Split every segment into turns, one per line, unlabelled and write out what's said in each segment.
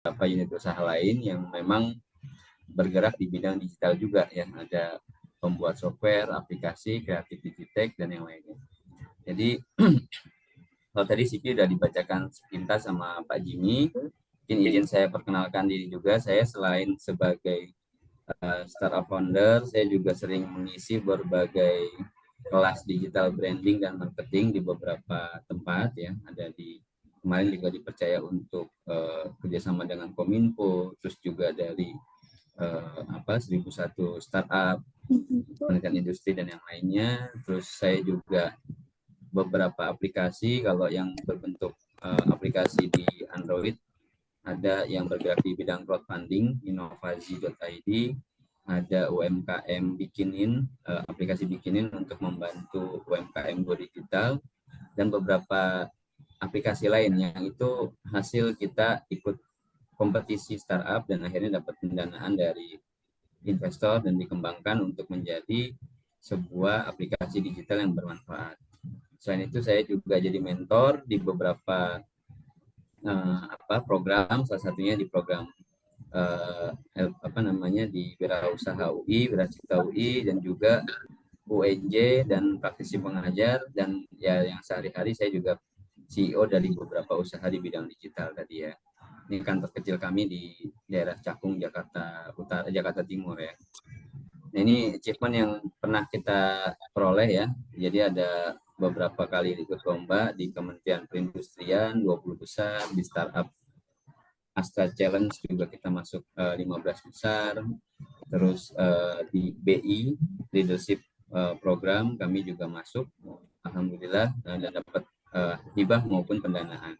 beberapa unit usaha lain yang memang bergerak di bidang digital juga ya. Ada pembuat software, aplikasi, kreatif digitek, dan yang lainnya. Jadi kalau tadi CV udah dibacakan sepintas sama Pak Jimmy, mungkin izin saya perkenalkan diri juga. Saya selain sebagai startup founder, saya juga sering mengisi berbagai kelas digital branding dan marketing di beberapa tempat ya. Ada di kemarin juga dipercaya untuk kerjasama dengan Kominfo, terus juga dari 1001 startup, penelitian industri dan yang lainnya. Terus saya juga beberapa aplikasi, kalau yang berbentuk aplikasi di Android, ada yang bergerak di bidang crowdfunding, inovasi.id, ada UMKM bikinin, aplikasi bikinin untuk membantu UMKM go digital, dan beberapa aplikasi lain yang itu hasil kita ikut kompetisi startup dan akhirnya dapat pendanaan dari investor dan dikembangkan untuk menjadi sebuah aplikasi digital yang bermanfaat. Selain itu saya juga jadi mentor di beberapa program, salah satunya di program di Wirausaha UI, Wiracipta UI, dan juga UNJ dan praktisi pengajar, dan ya yang sehari-hari saya juga CEO dari beberapa usaha di bidang digital tadi ya. Ini kantor kecil kami di daerah Cakung, Jakarta Utara, Jakarta Timur ya. Nah, ini achievement yang pernah kita peroleh ya. Jadi ada beberapa kali ikut lomba di Kementerian Perindustrian 20 besar, di startup Astra Challenge juga kita masuk 15 besar. Terus di BI Leadership Program kami juga masuk, alhamdulillah, dan dapat hibah maupun pendanaan.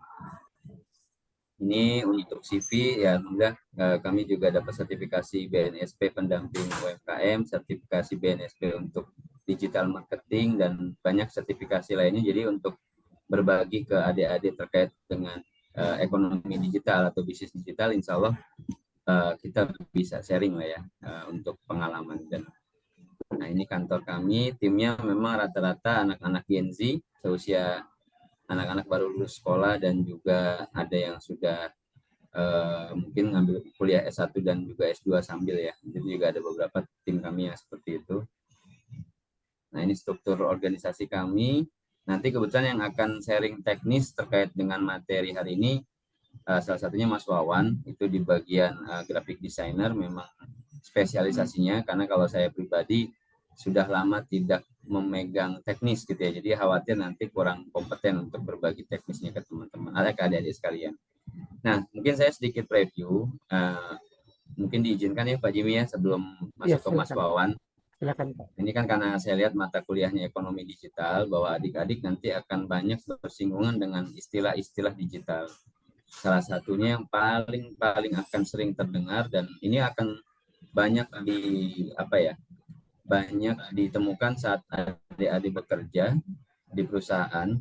Ini untuk CV ya, alhamdulillah kami juga dapat sertifikasi BNSP pendamping UMKM, sertifikasi BNSP untuk digital marketing, dan banyak sertifikasi lainnya. Jadi untuk berbagi ke adik-adik terkait dengan ekonomi digital atau bisnis digital, insya Allah kita bisa sharing lah ya untuk pengalaman. Dan nah, ini kantor kami, timnya memang rata-rata anak-anak Gen Z, seusia anak-anak baru lulus sekolah, dan juga ada yang sudah mungkin ngambil kuliah S1 dan juga S2 sambil ya. Jadi juga ada beberapa tim kami yang seperti itu. Nah, ini struktur organisasi kami. Nanti kebetulan yang akan sharing teknis terkait dengan materi hari ini, salah satunya Mas Wawan, itu di bagian graphic designer, memang spesialisasinya, karena kalau saya pribadi sudah lama tidak memegang teknis gitu ya, jadi khawatir nanti kurang kompeten untuk berbagi teknisnya ke teman-teman, ada ke adik-adik sekalian. Nah, mungkin saya sedikit review, mungkin diizinkan ya Pak Jimmy ya, sebelum masuk ke Mas Wawan.
Silakan Pak.
Ini kan karena saya lihat mata kuliahnya ekonomi digital, bahwa adik-adik nanti akan banyak bersinggungan dengan istilah-istilah digital. Salah satunya yang paling akan sering terdengar, dan ini akan banyak banyak ditemukan saat adik-adik bekerja di perusahaan,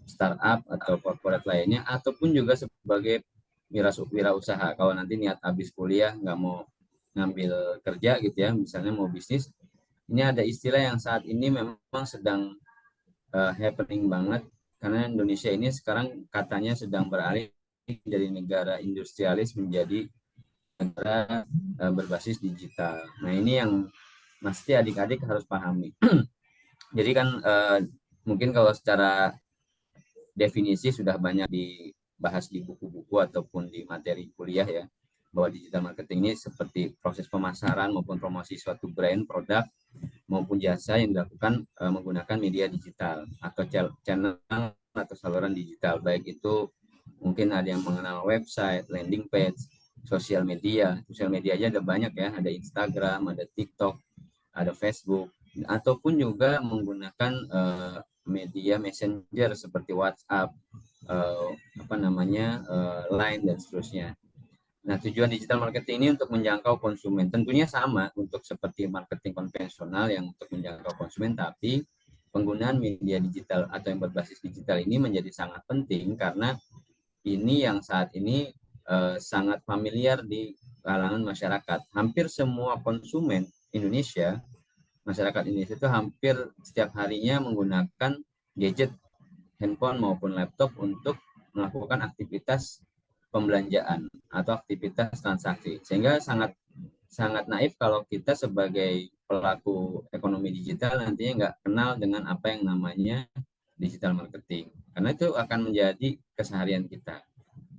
startup atau corporate lainnya, ataupun juga sebagai wirausaha. Kalau nanti niat habis kuliah nggak mau ngambil kerja gitu ya, misalnya mau bisnis, ini ada istilah yang saat ini memang sedang happening banget, karena Indonesia ini sekarang katanya sedang beralih dari negara industrialis menjadi negara berbasis digital. Nah, ini yang mesti adik-adik harus pahami. Jadi kan mungkin kalau secara definisi sudah banyak dibahas di buku-buku ataupun di materi kuliah ya, bahwa digital marketing ini seperti proses pemasaran maupun promosi suatu brand, produk, maupun jasa yang dilakukan menggunakan media digital atau channel atau saluran digital, baik itu mungkin ada yang mengenal website, landing page, sosial media aja ada banyak ya, ada Instagram, ada TikTok, ada Facebook, ataupun juga menggunakan media messenger seperti WhatsApp, Line dan seterusnya. Nah, tujuan digital marketing ini untuk menjangkau konsumen. Tentunya sama untuk seperti marketing konvensional yang untuk menjangkau konsumen, tapi penggunaan media digital atau yang berbasis digital ini menjadi sangat penting, karena ini yang saat ini sangat familiar di kalangan masyarakat. Hampir semua konsumen Indonesia, masyarakat Indonesia itu hampir setiap harinya menggunakan gadget, handphone maupun laptop untuk melakukan aktivitas pembelanjaan atau aktivitas transaksi. Sehingga sangat naif kalau kita sebagai pelaku ekonomi digital nantinya nggak kenal dengan apa yang namanya digital marketing, karena itu akan menjadi keseharian kita,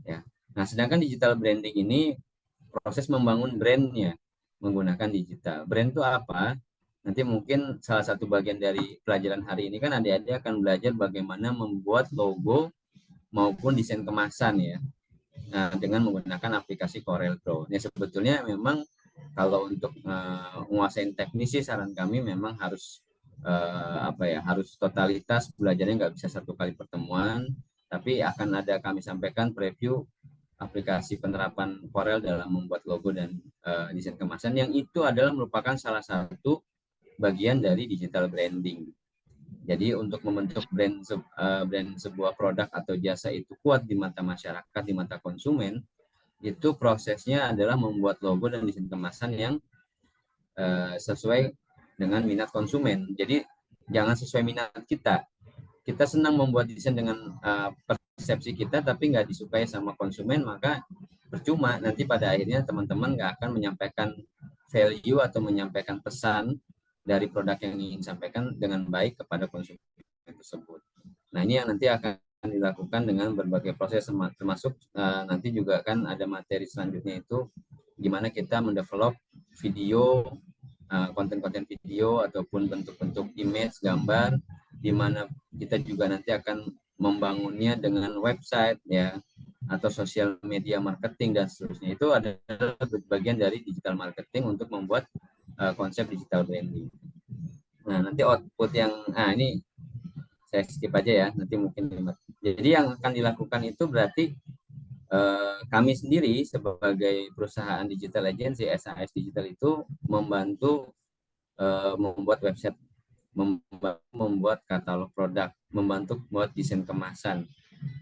ya. Nah, sedangkan digital branding ini proses membangun brandnya menggunakan digital. Brand itu apa? Nanti mungkin salah satu bagian dari pelajaran hari ini kan adik-adik akan belajar bagaimana membuat logo maupun desain kemasan, ya. Nah, dengan menggunakan aplikasi Corel Draw. Ini sebetulnya memang kalau untuk menguasai teknis sih saran kami memang harus harus totalitas belajarnya, nggak bisa satu kali pertemuan, tapi akan ada kami sampaikan preview aplikasi penerapan Corel dalam membuat logo dan desain kemasan, yang itu adalah merupakan salah satu bagian dari digital branding. Jadi untuk membentuk brand sebuah produk atau jasa itu kuat di mata masyarakat, di mata konsumen, itu prosesnya adalah membuat logo dan desain kemasan yang sesuai dengan minat konsumen. Jadi jangan sesuai minat kita. Kita senang membuat desain dengan persepsi kita, tapi nggak disukai sama konsumen, maka percuma. Nanti pada akhirnya teman-teman nggak akan menyampaikan value atau menyampaikan pesan dari produk yang ingin disampaikan dengan baik kepada konsumen tersebut. Nah, ini yang nanti akan dilakukan dengan berbagai proses, termasuk nanti juga kan ada materi selanjutnya itu gimana kita mendevelop video, konten-konten video ataupun bentuk-bentuk image, gambar, di mana kita juga nanti akan membangunnya dengan website, ya, atau sosial media marketing dan seterusnya. Itu adalah bagian dari digital marketing untuk membuat konsep digital branding. Nah, nanti output yang ini saya skip aja ya, nanti mungkin. Jadi yang akan dilakukan itu berarti kami sendiri sebagai perusahaan digital agency SAS Digital itu membantu membuat website, membuat katalog produk, membantu membuat desain kemasan,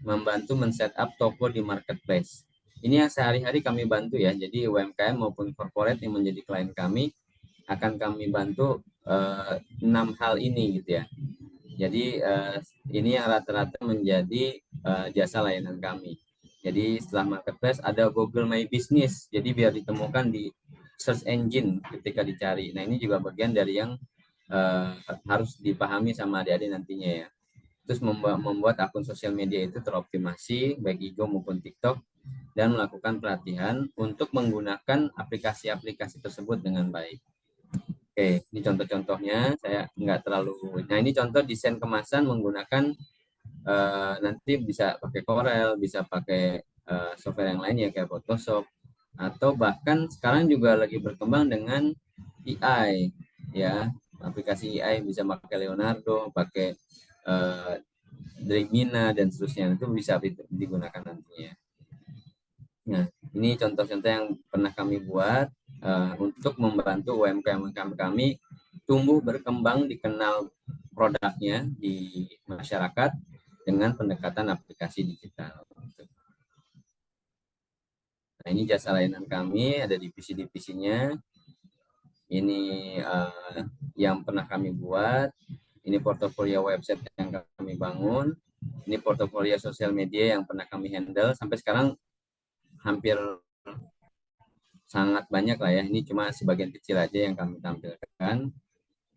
membantu men-setup toko di marketplace. Ini yang sehari-hari kami bantu, ya. Jadi UMKM maupun corporate yang menjadi klien kami akan kami bantu 6 hal ini, gitu ya. Jadi ini yang rata-rata menjadi jasa layanan kami. Jadi setelah marketplace ada Google My Business. Jadi biar ditemukan di search engine ketika dicari. Nah, ini juga bagian dari yang harus dipahami sama adik-adik nantinya, ya. Terus membuat akun sosial media itu teroptimasi baik IG maupun TikTok, dan melakukan pelatihan untuk menggunakan aplikasi-aplikasi tersebut dengan baik. Oke, ini contoh-contohnya, saya nggak terlalu. Nah, ini contoh desain kemasan menggunakan nanti bisa pakai Corel, bisa pakai software yang lain ya kayak Photoshop, atau bahkan sekarang juga lagi berkembang dengan AI, ya. Aplikasi AI bisa pakai Leonardo, pakai Dreamina dan seterusnya, itu bisa digunakan nantinya. Nah, ini contoh-contoh yang pernah kami buat untuk membantu UMKM kami tumbuh berkembang, dikenal produknya di masyarakat dengan pendekatan aplikasi digital. Nah, ini jasa layanan kami, ada divisi-divisinya. Ini yang pernah kami buat. Ini portofolio website yang kami bangun. Ini portofolio sosial media yang pernah kami handle. Sampai sekarang hampir sangat banyak lah, ya. Ini cuma sebagian kecil aja yang kami tampilkan.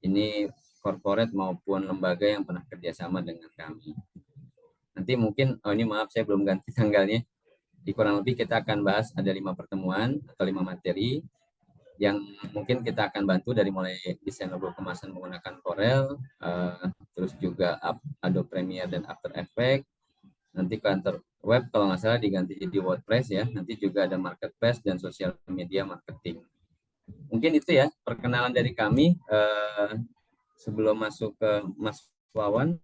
Ini corporate maupun lembaga yang pernah kerjasama dengan kami. Nanti mungkin, ini maaf saya belum ganti tanggalnya. Di kurang lebih kita akan bahas ada 5 pertemuan atau 5 materi yang mungkin kita akan bantu dari mulai desain logo kemasan menggunakan Corel, terus juga Adobe Premiere dan After Effects. Nanti kantor web kalau nggak salah diganti jadi WordPress, ya. Nanti juga ada marketplace dan sosial media marketing. Mungkin itu ya perkenalan dari kami. Sebelum masuk ke Mas Wawan,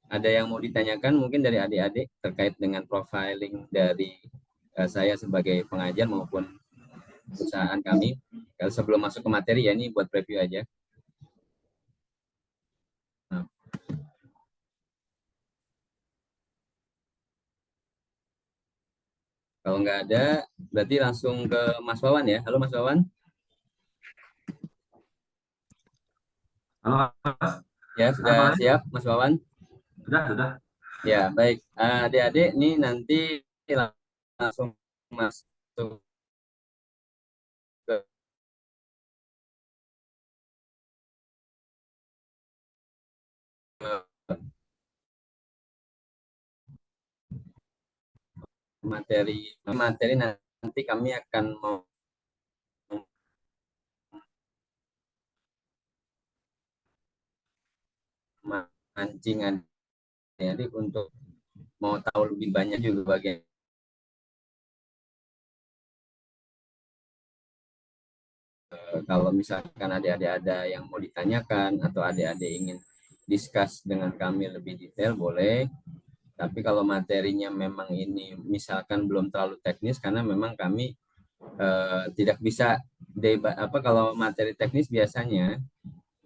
ada yang mau ditanyakan mungkin dari adik-adik terkait dengan profiling dari saya sebagai pengajar maupun perusahaan kami. Kalau sebelum masuk ke materi, ya, ini buat preview aja. Nah, kalau nggak ada, berarti langsung ke Mas Wawan, ya. Halo Mas Wawan.
Halo, Mas.
Ya, sudah siap Mas Wawan?
Sudah.
Ya, baik. Adik-adik, ini nanti langsung masuk ke materi materi nanti kami akan mau mancing adik untuk mau tahu lebih banyak juga bagian kalau misalkan adik-adik ada yang mau ditanyakan atau adik-adik ingin discuss dengan kami lebih detail boleh. Tapi kalau materinya memang ini misalkan belum terlalu teknis karena memang kami tidak bisa debat apa kalau materi teknis biasanya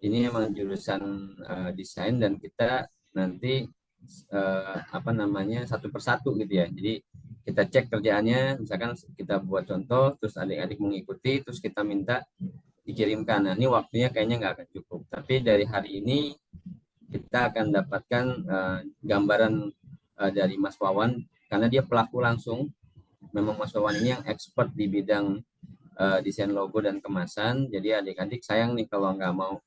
ini memang jurusan desain dan kita nanti apa namanya satu persatu gitu ya. Jadi kita cek kerjaannya, misalkan kita buat contoh, terus adik-adik mengikuti, terus kita minta dikirimkan. Nah ini waktunya kayaknya nggak akan cukup. Tapi dari hari ini kita akan dapatkan gambaran dari Mas Wawan karena dia pelaku langsung. Memang Mas Wawan ini yang expert di bidang desain logo dan kemasan. Jadi adik-adik sayang nih kalau nggak mau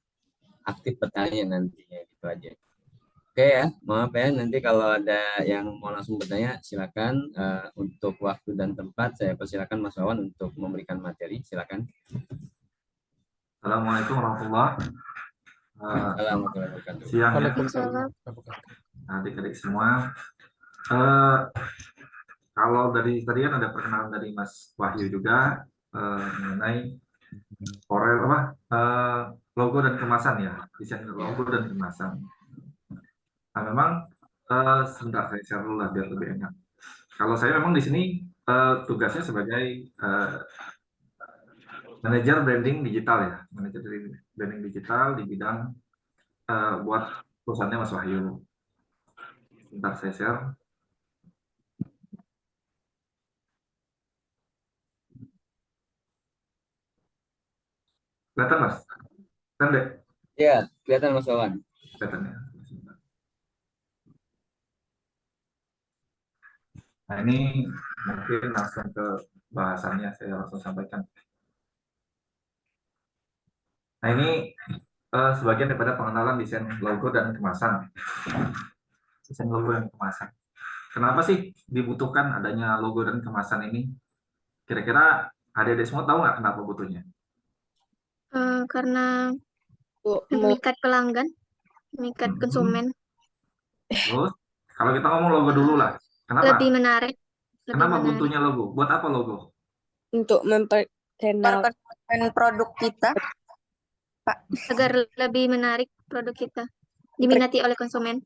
aktif bertanya nantinya gitu aja. Oke ya, maaf ya nanti kalau ada yang mau langsung bertanya silakan. Untuk waktu dan tempat saya persilakan Mas Wawan untuk memberikan materi. Silakan.
Assalamualaikum warahmatullahi
wabarakatuh.
Siang ya,
Waalaikumsalam.
adik-adik semua. Kalau dari tadi kan ada perkenalan dari Mas Wahyu juga mengenai Corel logo dan kemasan ya, desain logo dan kemasan. Nah memang sebentar saya share dulu lah biar lebih enak. Kalau saya memang di sini tugasnya sebagai manajer branding digital ya, manajer branding digital di bidang buat perusahaannya Mas Wahyu. Sebentar saya share. Kelihatan Mas? Kan deh?
Ya, kelihatan Mas Wawan.
Kelihatan ya. Nah ini mungkin langsung ke bahasannya saya langsung sampaikan. Nah ini sebagian daripada pengenalan desain logo dan kemasan. Desain logo dan kemasan. Kenapa sih dibutuhkan adanya logo dan kemasan ini? Kira-kira adik-adik semua tahu nggak kenapa butuhnya?
Karena memikat pelanggan, memikat konsumen.
Terus, kalau kita ngomong logo dulu lah. Kenapa?
Lebih menarik.
Kenapa butuhnya logo? Buat apa logo?
Untuk memperkenalkan produk kita, Pak.
Agar lebih menarik produk kita, diminati oleh konsumen.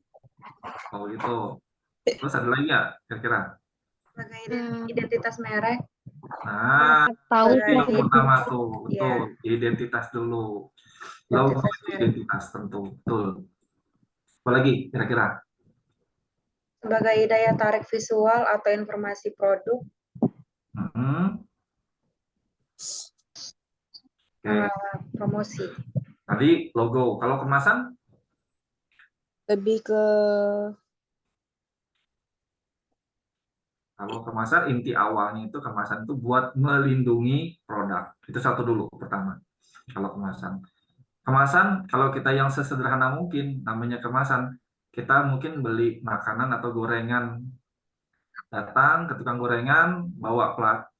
Oh gitu. Terus ada lagi nggak kira-kira?
Sebagai identitas merek.
Nah,
Tahu
yang pertama tuh, betul, identitas dulu. Logo identitas tentu, betul. Apalagi kira-kira?
Sebagai daya tarik visual atau informasi produk. Promosi.
Tadi logo. Kalau kemasan?
Lebih ke
Kalau kemasan inti awalnya itu kemasan itu buat melindungi produk. Itu satu dulu pertama. Kalau kemasan. Kemasan kalau kita yang sesederhana mungkin namanya kemasan, kita mungkin beli makanan atau gorengan. Datang ke tukang gorengan, bawa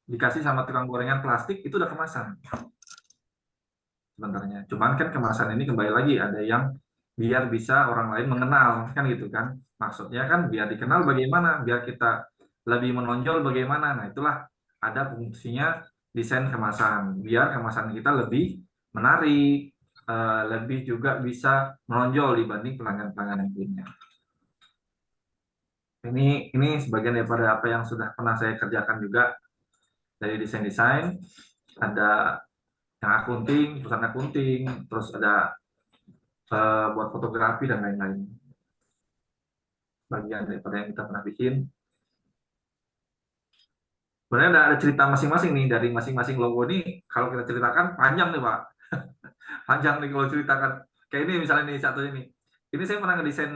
dikasih sama tukang gorengan plastik, itu udah kemasan. Sebenarnya. Cuman kan kemasan ini kembali lagi ada yang biar bisa orang lain mengenal, kan gitu kan. Maksudnya kan biar dikenal bagaimana, biar kita lebih menonjol bagaimana. Nah, itulah ada fungsinya desain kemasan. Biar kemasan kita lebih menarik, lebih juga bisa menonjol dibanding pelanggan-pelanggan yang lainnya. Ini sebagian daripada apa yang sudah pernah saya kerjakan juga dari desain-desain. Ada yang akunting, perusahaan akunting, terus ada buat fotografi dan lain-lain. Bagian daripada yang kita pernah bikin. Sebenarnya ada cerita masing-masing nih dari masing-masing logo ini. Kalau kita ceritakan panjang nih Pak, panjang nih kalau ceritakan. Kayak ini misalnya nih satu ini. Ini saya pernah ngedesain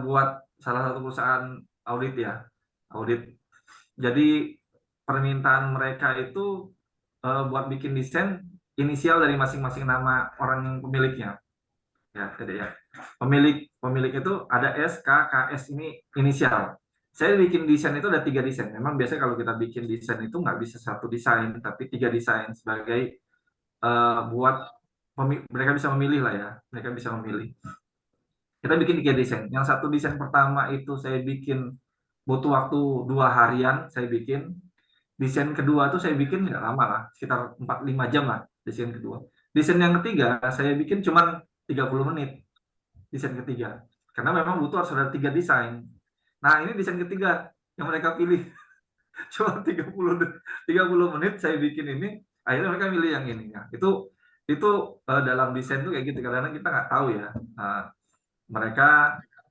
buat salah satu perusahaan audit ya, audit. Jadi permintaan mereka itu buat bikin desain inisial dari masing-masing nama orang pemiliknya. Ya, jadi ya. Pemilik itu ada S, K, KS ini inisial. Saya bikin desain itu ada 3 desain. Memang biasanya kalau kita bikin desain itu nggak bisa 1 desain, tapi 3 desain sebagai buat mereka bisa memilih lah ya. Mereka bisa memilih. Kita bikin 3 desain. Yang 1 desain pertama itu saya bikin butuh waktu 2 harian saya bikin. Desain kedua tuh saya bikin nggak lama lah, sekitar 4-5 jam lah desain kedua. Desain yang ketiga saya bikin cuma 30 menit. Desain ketiga. Karena memang butuh harus ada 3 desain. Nah, ini desain ketiga yang mereka pilih. Cuma 30 menit saya bikin ini, akhirnya mereka milih yang ini. Nah, itu dalam desain tuh kayak gitu. Karena kita nggak tahu ya. Mereka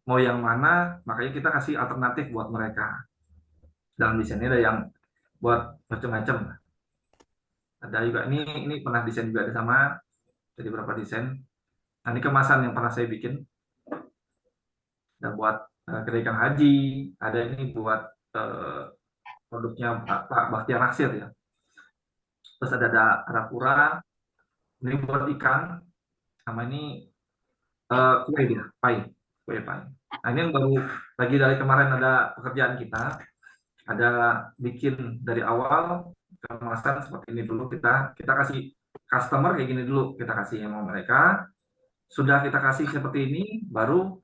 mau yang mana, makanya kita kasih alternatif buat mereka. Dalam desainnya ada yang buat macam-macam. Ada juga ini pernah desain juga ada sama, jadi berapa desain. Nah, ini kemasan yang pernah saya bikin. Dan buat kedai ikan haji, ada ini buat produknya Pak Bakhtiar Naksir ya. Terus ada Arafura, ini buat ikan, sama ini kue dia, kue pai. Nah, ini yang baru lagi dari kemarin ada pekerjaan kita, ada bikin dari awal kemasan seperti ini dulu, kita kasih customer kayak gini dulu, kita kasih yang mau mereka, sudah kita kasih seperti ini, baru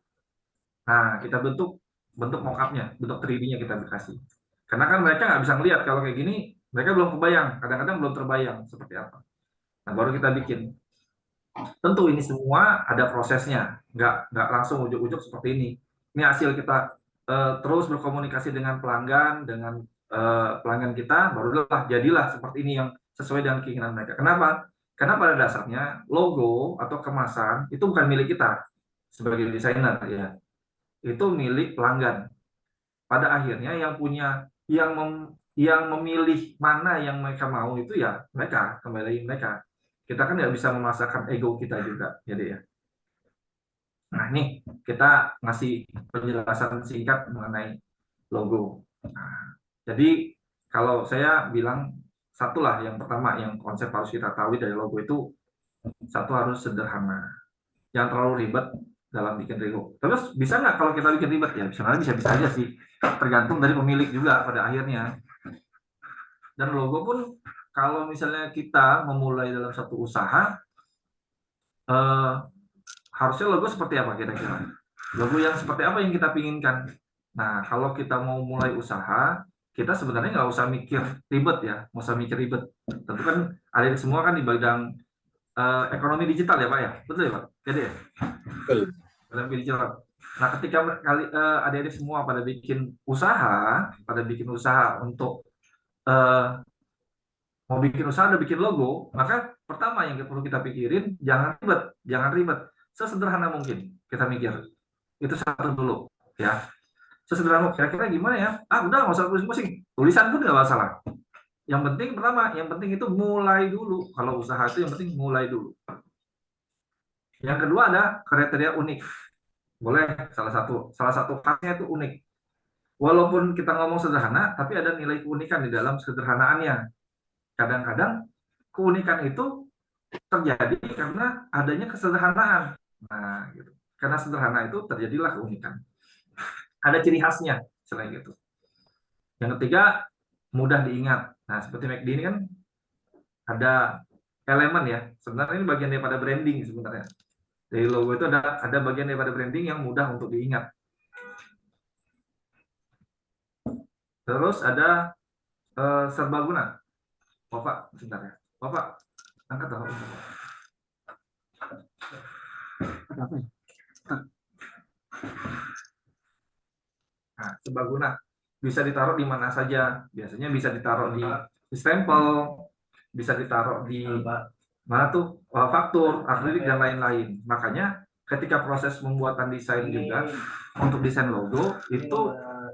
nah kita bentuk mock-up-nya, bentuk 3D-nya kita kasih. Karena kan mereka nggak bisa ngelihat kalau kayak gini, mereka belum kebayang, kadang-kadang belum terbayang seperti apa. Nah, baru kita bikin. Tentu ini semua ada prosesnya, nggak langsung ujuk-ujuk seperti ini. Ini hasil kita terus berkomunikasi dengan pelanggan, dengan pelanggan kita, barulah jadilah seperti ini yang sesuai dengan keinginan mereka. Kenapa? Karena pada dasarnya logo atau kemasan itu bukan milik kita sebagai desainer ya, itu milik pelanggan. Pada akhirnya yang memilih mana yang mereka mau itu ya mereka, kembali mereka. Kita kan nggak bisa memaksakan ego kita juga, jadi ya. Nah, ini kita ngasih penjelasan singkat mengenai logo. Nah, jadi kalau saya bilang satulah yang pertama yang konsep harus kita tahu dari logo itu, satu harus sederhana, yang terlalu ribet dalam bikin logo. Terus bisa nggak kalau kita bikin ribet ya? Sebenarnya bisa aja sih, tergantung dari pemilik juga pada akhirnya. Dan logo pun kalau misalnya kita memulai dalam satu usaha, harusnya logo seperti apa kira-kira? Logo yang seperti apa yang kita inginkan? Nah, kalau kita mau mulai usaha, kita sebenarnya nggak usah mikir ribet ya, nggak usah mikir ribet. Tentu kan ada semua kan di bidang ekonomi digital ya Pak ya, betul ya Pak? Jadi ya.
Betul.
Ekonomi digital. Nah, ketika adik-adik semua pada bikin usaha untuk mau bikin usaha ada bikin logo, maka pertama yang perlu kita pikirin jangan ribet, sesederhana mungkin kita mikir. Itu satu dulu ya. Sesederhana kira-kira gimana ya? Udah nggak usah pusing-pusing. Tulisan pun nggak masalah. Yang penting pertama, yang penting itu mulai dulu. Kalau usaha itu yang penting mulai dulu. Yang kedua ada kriteria unik. Boleh salah satu khasnya itu unik. Walaupun kita ngomong sederhana, tapi ada nilai keunikan di dalam sederhanaannya. Kadang-kadang keunikan itu terjadi karena adanya kesederhanaan. Nah, gitu. Karena sederhana itu terjadilah keunikan. Ada ciri khasnya selain itu. Yang ketiga, mudah diingat. Nah, seperti McD ini kan ada elemen ya. Sebenarnya ini bagian daripada branding sebenarnya. Dari logo itu ada bagian daripada branding yang mudah untuk diingat. Terus ada serbaguna. Bapak, sebentar ya. Bapak, angkat Bapak. Apa ya? Nah, serbaguna bisa ditaruh di mana saja. Biasanya bisa ditaruh di stempel, bisa ditaruh di mana tuh faktur, akrilik dan lain-lain. Makanya ketika proses pembuatan desain juga untuk desain logo itu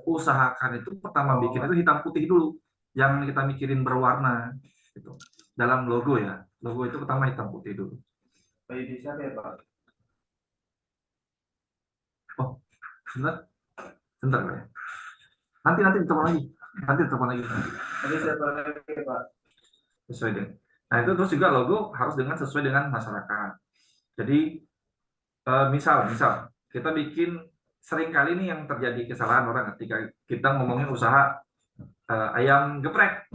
usahakan itu pertama bikin itu hitam putih dulu. Jangan kita mikirin berwarna gitu. Dalam logo ya. Logo itu pertama hitam putih dulu. Oh, sebentar ya. Nanti ketemu lagi. Nanti telepon lagi. Nanti saya telepon lagi, Pak. Sesuai dengan. Nah, itu terus juga logo harus sesuai dengan masyarakat. Jadi misal kita bikin, sering kali nih yang terjadi kesalahan orang ketika kita ngomongin usaha ayam geprek.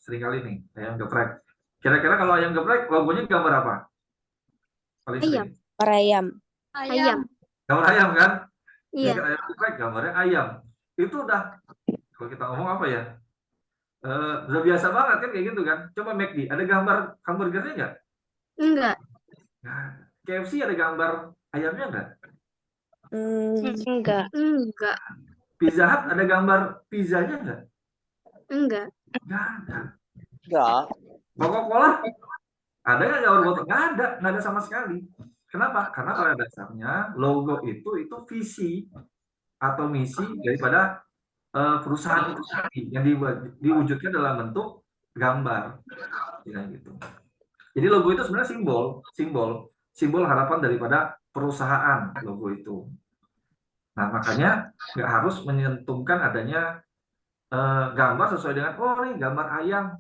Sering kali nih ayam geprek. Kira-kira kalau ayam geprek logonya gambar apa? Paling
Ayam.
sering.
Ayam.
Ayam.
Gambar ayam kan?
Iya.
Ayam geprek gambarnya ayam. Itu udah, kalau kita ngomong apa ya? Udah biasa banget kan kayak gitu kan. Coba McD, ada gambar hamburgernya nggak?
Enggak.
Nah, KFC ada gambar ayamnya nggak?
Enggak.
Enggak.
Pizza Hut ada gambar pizzanya nggak?
Enggak.
Nggak ada.
Enggak.
Coca-Cola ada nggak gambar botol? Nggak ada sama sekali. Kenapa? Karena pada dasarnya logo itu visi atau misi daripada perusahaan itu sendiri yang diwujudkan dalam bentuk gambar, ya gitu. Jadi logo itu sebenarnya simbol harapan daripada perusahaan logo itu. Nah, makanya nggak harus menyentumkan adanya gambar sesuai dengan ini gambar ayam,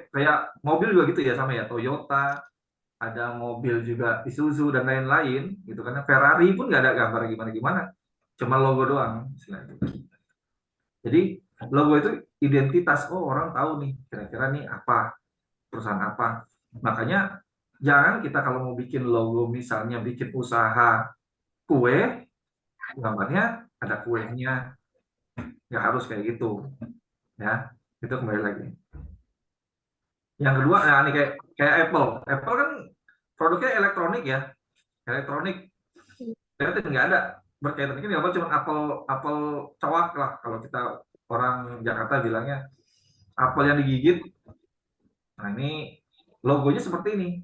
kayak mobil juga gitu ya, sama ya, Toyota, ada mobil juga Isuzu dan lain-lain gitu kan. Ferrari pun nggak ada gambar gimana-gimana, cuma logo doang. Jadi logo itu identitas, orang tahu nih kira-kira nih apa, perusahaan apa. Makanya jangan kita kalau mau bikin logo, misalnya bikin usaha kue, gambarnya ada kuenya, nggak harus kayak gitu ya. Itu kembali lagi. Yang kedua, nah ini kayak Apple kan produknya elektronik ya, elektronik. Ternyata nggak ada berkaitan, ini apa, cuma apel cowak lah kalau kita orang Jakarta bilangnya, apel yang digigit. Nah, ini logonya seperti ini,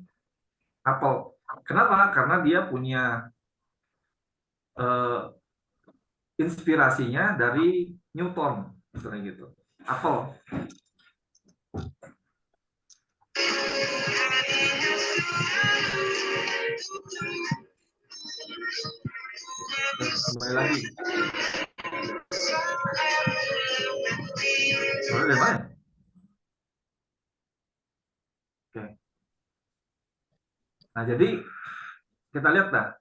apel. Kenapa? Karena dia punya inspirasinya dari Newton, misalnya gitu. Apel. Kembali lagi. Dari mana? Oke. Nah, jadi kita lihat dah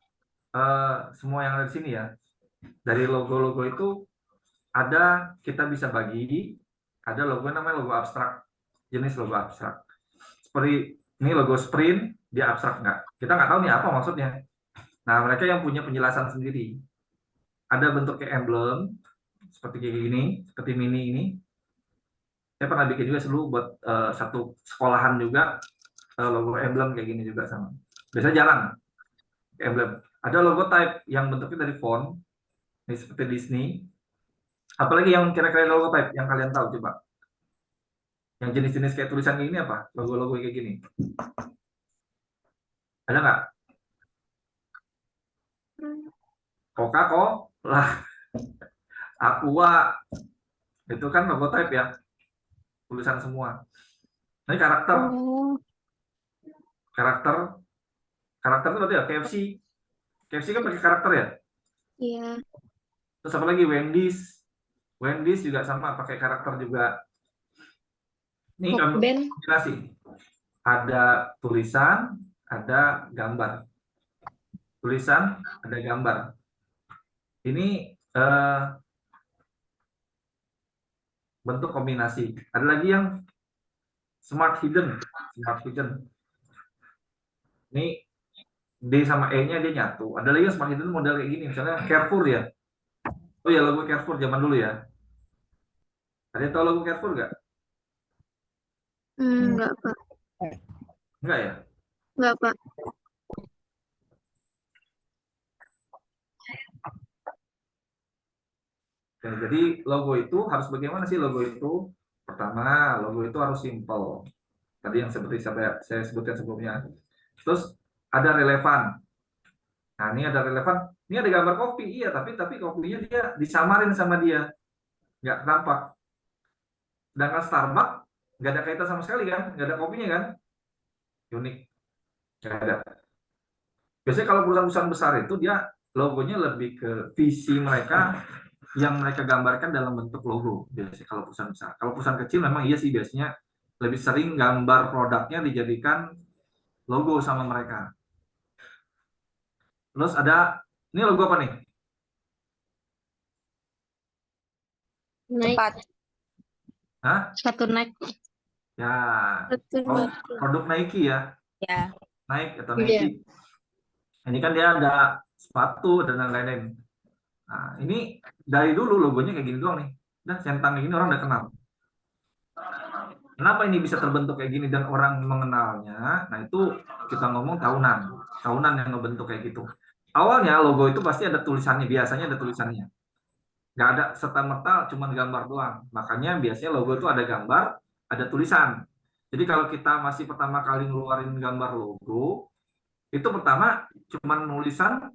semua yang ada di sini ya. Dari logo-logo itu ada, kita bisa bagi, ada logo namanya logo abstrak, jenis logo abstrak. Seperti ini logo Sprint, dia abstrak nggak? Kita nggak tahu nih apa maksudnya. Nah, mereka yang punya penjelasan sendiri. Ada bentuknya emblem, seperti kayak gini, seperti mini ini. Saya pernah bikin juga dulu buat satu sekolahan juga, logo emblem kayak gini juga sama. Biasanya jarang emblem. Ada logo type yang bentuknya dari font, ini seperti Disney. Apalagi yang kira-kira logo type yang kalian tahu coba? Yang jenis-jenis kayak tulisan ini apa? Logo-logo kayak gini. Ada nggak? Coca-Cola, Aqua, itu kan logo type ya, tulisan semua. Ini karakter itu berarti ya KFC kan pakai karakter ya.
Iya.
Terus apa lagi? Wendy's juga sama, pakai karakter juga. Ini kombinasi, ada tulisan, ada gambar. Tulisan, ada gambar. Ini bentuk kombinasi. Ada lagi yang smart hidden. Ini D sama E-nya dia nyatu. Ada lagi yang smart hidden model kayak gini, misalnya Carrefour ya. Oh ya, logo Carrefour zaman dulu ya. Ada yang tahu logo Carrefour nggak?
Enggak, Pak.
Enggak ya?
Enggak, Pak.
Oke, jadi logo itu harus bagaimana sih logo itu? Pertama, logo itu harus simple. Tadi yang seperti saya sebutkan sebelumnya. Terus ada relevan. Nah, ini ada relevan. Ini ada gambar kopi, iya, tapi kopinya dia disamarin sama dia, nggak tampak. Sedangkan Starbucks nggak ada kaitan sama sekali kan, nggak ada kopinya kan, unik, nggak ada. Biasanya kalau perusahaan besar itu dia logonya lebih ke visi mereka yang mereka gambarkan dalam bentuk logo biasanya kalau perusahaan besar. Kalau perusahaan kecil memang iya sih biasanya lebih sering gambar produknya dijadikan logo sama mereka. Terus ada, ini logo apa nih?
Naik.
Cepat.
Hah?
Satu naik.
Ya,
Satu
oh,
naik.
produk Nike ya,
Ya.
Nike atau
Iya.
Nike. Ini kan dia ada sepatu dan lain-lain. Nah, ini dari dulu logonya kayak gini doang nih. Dan centang kayak gini orang udah kenal. Kenapa ini bisa terbentuk kayak gini dan orang mengenalnya? Nah, itu kita ngomong tahunan. Tahunan yang ngebentuk kayak gitu. Awalnya logo itu pasti ada tulisannya, biasanya ada tulisannya. Nggak ada serta-merta cuma gambar doang. Makanya biasanya logo itu ada gambar, ada tulisan. Jadi kalau kita masih pertama kali ngeluarin gambar logo, itu pertama cuma tulisan,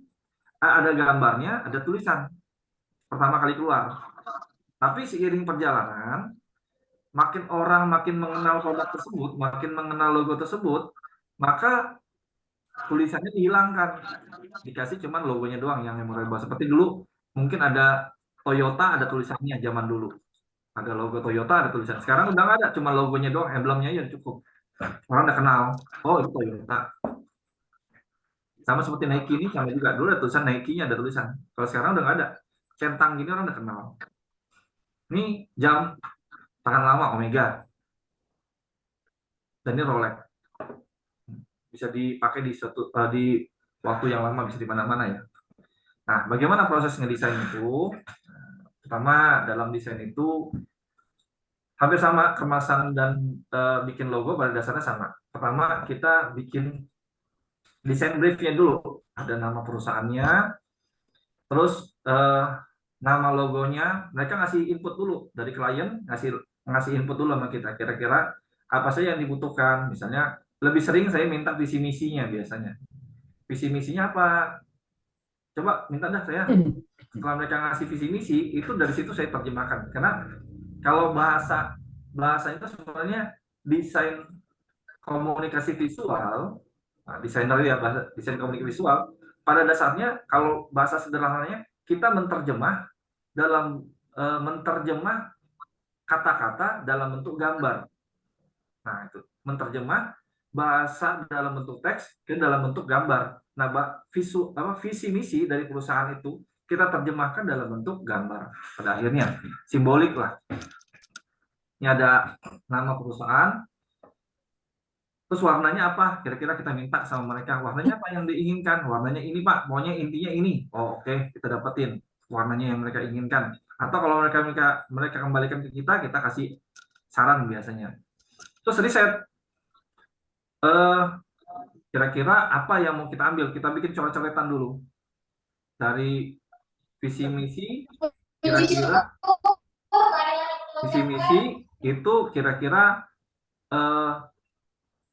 ada gambarnya, ada tulisan. Pertama kali keluar. Tapi seiring perjalanan, makin orang makin mengenal produk tersebut, makin mengenal logo tersebut, maka tulisannya dihilangkan. Dikasih cuma logonya doang yang memorable. Seperti dulu mungkin ada Toyota, ada tulisannya zaman dulu. Ada logo Toyota, ada tulisan. Sekarang udah nggak ada, cuma logonya doang, emblemnya aja cukup. Orang udah kenal, oh itu Toyota. Sama seperti Nike ini, sama juga. Dulu ada tulisan Nike-nya, ada tulisan. Kalau sekarang udah nggak ada. Centang gini orang udah kenal. Ini jam tahan lama Omega. Dan ini Rolex. Bisa dipakai di waktu yang lama, bisa di mana-mana ya. Nah, bagaimana proses ngedesain itu? Pertama, dalam desain itu hampir sama, kemasan dan bikin logo pada dasarnya sama. Pertama, kita bikin desain briefnya dulu. Ada nama perusahaannya, terus nama logonya, mereka ngasih input dulu dari klien, ngasih input dulu sama kita. Kira-kira apa saja yang dibutuhkan. Misalnya, lebih sering saya minta visi misinya biasanya. Visi misinya apa? Coba minta dah saya. Setelah mereka ngasih visi misi, itu dari situ saya terjemahkan. Karena kalau bahasa itu sebenarnya desain komunikasi visual, nah, desainer ya, desain komunikasi visual, pada dasarnya kalau bahasa sederhananya kita menerjemah kata-kata dalam bentuk gambar. Nah, itu menerjemah bahasa dalam bentuk teks ke dalam bentuk gambar. Nah, visi misi dari perusahaan itu kita terjemahkan dalam bentuk gambar. Pada akhirnya simbolik lah. Ini ada nama perusahaan. Terus warnanya apa? Kira-kira kita minta sama mereka. Warnanya apa yang diinginkan? Warnanya ini Pak. Pokoknya intinya ini. Oh, oke, kita dapetin warnanya yang mereka inginkan. Atau kalau mereka kembalikan ke kita kasih saran biasanya. Terus riset. Kira-kira apa yang mau kita ambil? Kita bikin coret-coretan dulu. Dari visi misi, kira-kira visi misi itu kira-kira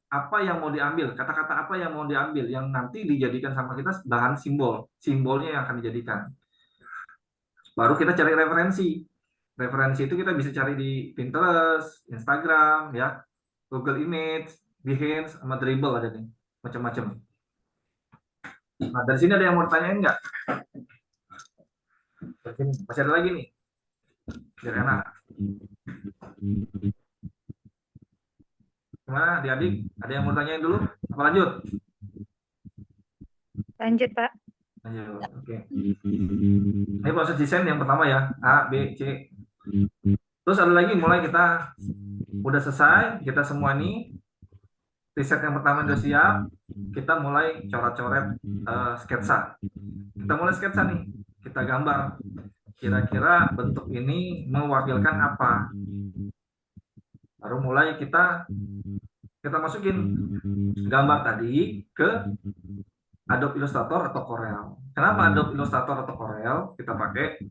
apa yang mau diambil, kata-kata apa yang mau diambil, yang nanti dijadikan sama kita bahan simbolnya yang akan dijadikan. Baru kita cari referensi. Referensi itu kita bisa cari di Pinterest, Instagram, ya, Google Image, Behance, sama Dribbble ada nih, macam-macam. Nah, dari sini ada yang mau ditanyain nggak? Masih ada lagi nih. Biar enak. Gimana, adik-adik? Ada yang mau tanyain dulu? Apa lanjut?
Lanjut, Pak.
Lanjut, oke. Ini proses desain yang pertama ya, A, B, C. Terus ada lagi, mulai kita udah selesai, kita semua ini riset yang pertama udah siap, kita mulai coret-coret sketsa. Kita mulai sketsa nih, kita gambar. Kira-kira bentuk ini mewakilkan apa? Baru mulai kita masukin gambar tadi ke Adobe Illustrator atau Corel. Kenapa Adobe Illustrator atau Corel kita pakai?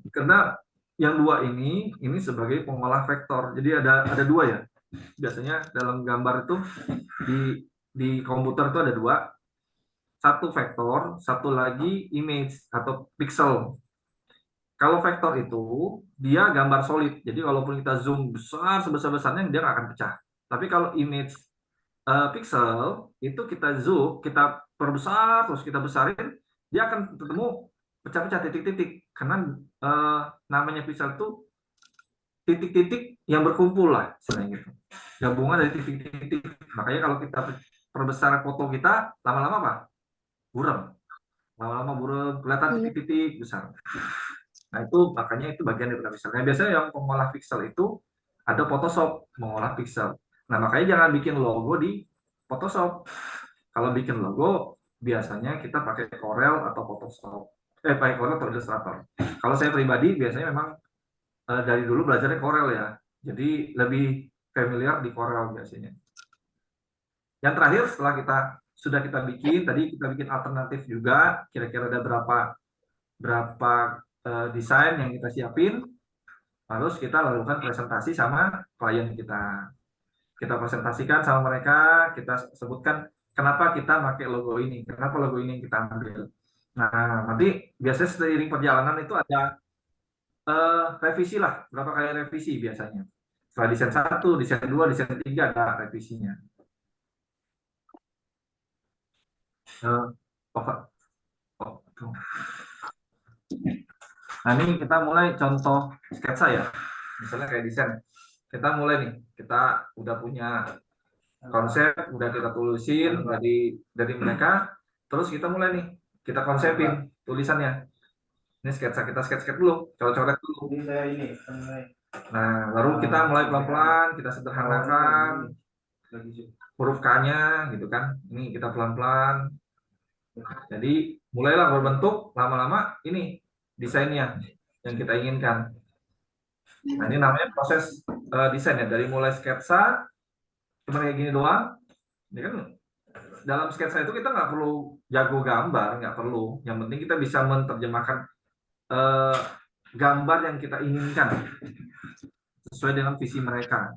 Karena yang dua ini sebagai pengolah vektor. Jadi ada dua ya. Biasanya dalam gambar itu di komputer itu ada dua. Satu vektor, satu lagi image atau pixel. Kalau vektor itu dia gambar solid. Jadi walaupun kita zoom besar sebesar-besarnya dia nggak akan pecah. Tapi kalau image pixel itu kita zoom, kita perbesar terus kita besarin, dia akan ketemu pecah-pecah titik-titik karena namanya pixel itu titik-titik yang berkumpul lah, istilahnya gitu. Gabungan dari titik-titik. Makanya kalau kita perbesar foto kita, lama-lama apa? Buram. Lama-lama buram, kelihatan titik-titik besar. Nah itu makanya itu bagian dari pixel. Nah, biasanya yang pengolah pixel itu ada Photoshop mengolah pixel. Nah makanya jangan bikin logo di Photoshop. Kalau bikin logo biasanya kita pakai Corel atau Photoshop. Pakai Corel atau Illustrator. Kalau saya pribadi biasanya memang dari dulu belajarnya Corel ya. Jadi lebih familiar di Corel biasanya. Yang terakhir setelah sudah kita bikin, tadi kita bikin alternatif juga, kira-kira ada berapa desain yang kita siapin, harus kita lakukan presentasi sama klien kita. Kita presentasikan sama mereka, kita sebutkan kenapa kita pakai logo ini, kenapa logo ini kita ambil. Nah, nanti biasanya seiring perjalanan itu ada revisi lah, berapa kali revisi biasanya. Setelah desain 1, desain 2, desain 3 ada revisinya. Nah ini kita mulai contoh sketsa ya, misalnya kayak desain. Kita mulai nih, kita udah punya konsep, udah kita tulisin dari mereka, terus kita mulai nih, kita konsepin tulisannya. Ini sketsa, kita sketsa dulu, coret-coret dulu. Nah baru kita mulai pelan-pelan, kita sederhanakan huruf K-nya gitu kan. Ini kita pelan-pelan. Jadi mulailah berbentuk, lama-lama ini desainnya yang kita inginkan. Nah ini namanya proses desain ya, dari mulai sketsa cuma kayak gini doang. Ini kan dalam sketsa itu kita nggak perlu jago gambar, nggak perlu. Yang penting kita bisa menerjemahkan gambar yang kita inginkan sesuai dengan visi mereka.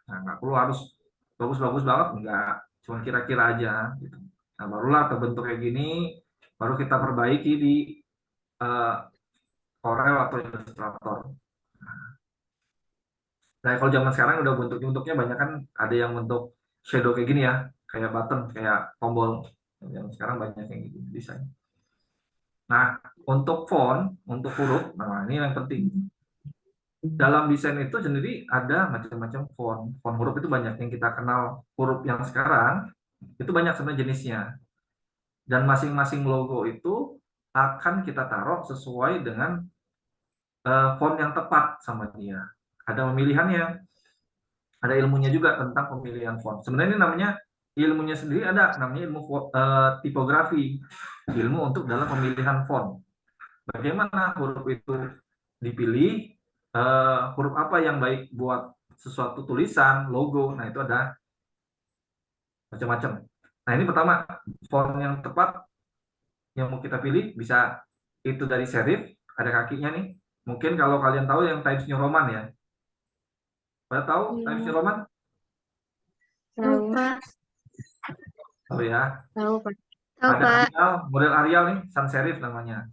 Nah nggak perlu harus bagus-bagus banget, nggak, cuma kira-kira aja. Gitu. Nah barulah terbentuk kayak gini, baru kita perbaiki di Corel atau Illustrator. Nah kalau zaman sekarang udah bentuknya banyak kan, ada yang bentuk shadow kayak gini ya, kayak button, kayak tombol. Yang sekarang banyak yang gitu desain. Nah untuk font, untuk huruf, nah ini yang penting. Dalam desain itu sendiri ada macam-macam font. Font huruf itu banyak, yang kita kenal huruf yang sekarang itu banyak sebenarnya jenisnya. Dan masing-masing logo itu akan kita taruh sesuai dengan font yang tepat sama dia. Ada pemilihannya, ada ilmunya juga tentang pemilihan font. Sebenarnya ini namanya ilmunya sendiri ada, namanya ilmu tipografi, ilmu untuk dalam pemilihan font. Bagaimana huruf itu dipilih, huruf apa yang baik buat sesuatu tulisan, logo. Nah itu ada macam-macam. Nah ini pertama, font yang tepat yang mau kita pilih bisa itu dari serif, ada kakinya nih. Mungkin kalau kalian tahu yang Times New Roman ya. Pada tahu Times New Roman?
Tahu, Pak.
Tahu ya.
Tahu, Pak. Tahu,
Ada
Pak.
Arial, model Arial nih, sans serif namanya.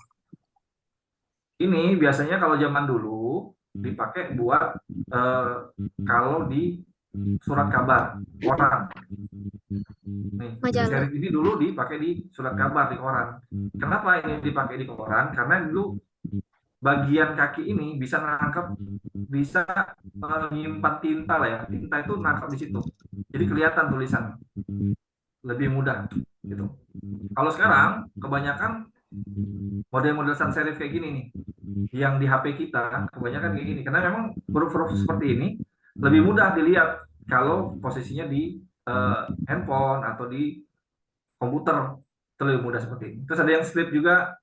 Ini biasanya kalau zaman dulu dipakai buat kalau di surat kabar koran. Nih, serif ini dulu dipakai di surat kabar di koran. Kenapa ini dipakai di koran? Karena dulu bagian kaki ini bisa nangkep, bisa menyimpan tinta lah ya. Tinta itu nangkep di situ. Jadi kelihatan tulisan. Lebih mudah gitu. Kalau sekarang kebanyakan model-model sans serif kayak gini nih, yang di HP kita kebanyakan kayak gini, karena memang huruf-huruf seperti ini lebih mudah dilihat kalau posisinya di handphone atau di komputer, itu lebih mudah seperti ini. Terus ada yang script juga,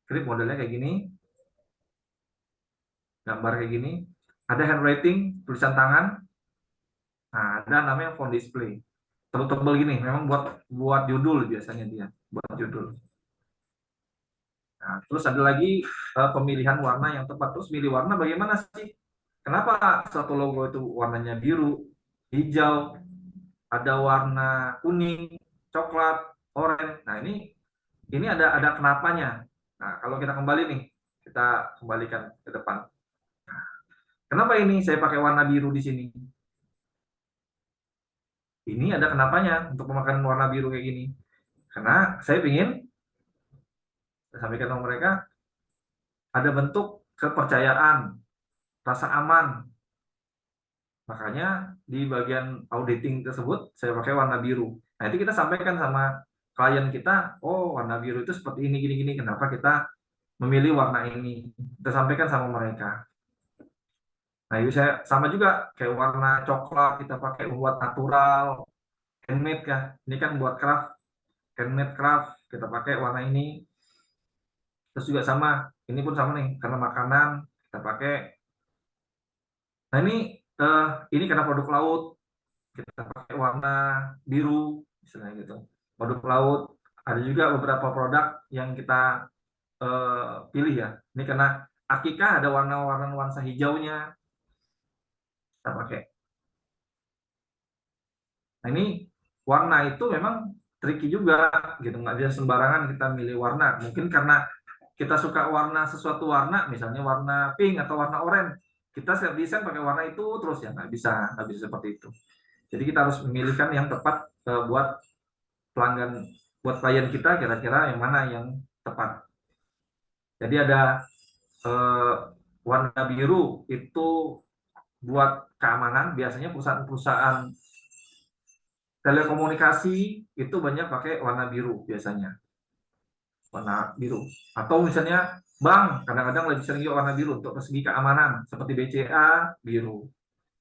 script modelnya kayak gini, gambar kayak gini, ada handwriting, tulisan tangan, nah, ada namanya font display, tebel-tebel gini, memang buat judul biasanya dia, buat judul. Nah, terus ada lagi pemilihan warna yang tepat. Terus milih warna bagaimana sih? Kenapa suatu logo itu warnanya biru, hijau, ada warna kuning, coklat, oranye. Nah ini ada kenapanya. Nah kalau kita kembali nih, kita kembalikan ke depan. Nah, kenapa ini saya pakai warna biru di sini? Ini ada kenapanya untuk memakai warna biru kayak gini. Karena saya ingin sampaikan sama mereka, ada bentuk kepercayaan, rasa aman. Makanya di bagian auditing tersebut saya pakai warna biru. Nah, itu kita sampaikan sama klien kita, oh warna biru itu seperti ini, gini, kenapa kita memilih warna ini. Kita sampaikan sama mereka. Nah, itu saya sama juga kayak warna coklat kita pakai buat natural, handmade kan. Ini kan buat craft, handmade craft, kita pakai warna ini. Terus juga sama, ini pun sama nih, karena makanan kita pakai. Nah, ini karena produk laut, kita pakai warna biru, misalnya gitu. Produk laut, ada juga beberapa produk yang kita pilih ya. Ini karena akikah ada warna-warna nuansa hijaunya, kita pakai. Nah, ini warna itu memang tricky juga gitu, nggak bisa sembarangan kita milih warna. Mungkin karena kita suka warna sesuatu warna, misalnya warna pink atau warna oranye, kita set desain pakai warna itu terus ya, nggak bisa seperti itu. Jadi kita harus memilihkan yang tepat buat pelanggan, buat klien kita, kira-kira yang mana yang tepat. Jadi ada warna biru itu buat keamanan, biasanya perusahaan-perusahaan telekomunikasi itu banyak pakai warna biru biasanya. Warna biru. Atau misalnya bank, kadang-kadang lebih sering juga warna biru untuk segi keamanan, seperti BCA biru.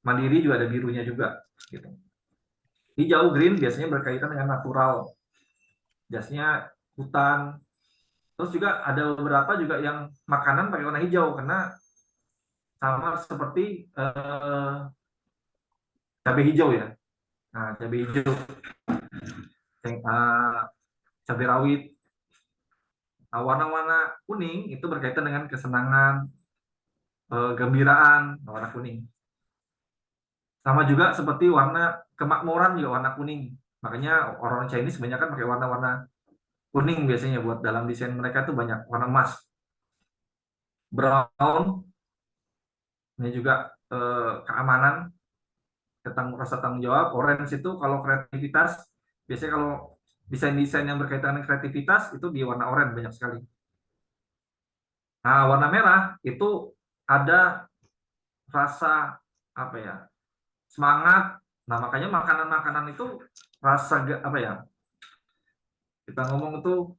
Mandiri juga ada birunya juga gitu. Hijau green biasanya berkaitan dengan natural. Jasnya hutan. Terus juga ada beberapa juga yang makanan pakai warna hijau karena sama seperti cabai hijau ya. Nah, cabai hijau, cabai rawit. Nah, warna-warna kuning itu berkaitan dengan kesenangan, gembiraan, warna kuning. Sama juga seperti warna kemakmuran juga warna kuning. Makanya orang Chinese kebanyakan pakai warna-warna kuning biasanya buat dalam desain mereka tuh banyak warna emas. Brown, ini juga keamanan, rasa tanggung jawab. Orange itu kalau kreativitas, biasanya kalau desain-desain yang berkaitan dengan kreativitas itu di warna orange banyak sekali. Nah, warna merah itu ada rasa apa ya, semangat. Nah, makanya makanan-makanan itu rasa apa ya, kita ngomong itu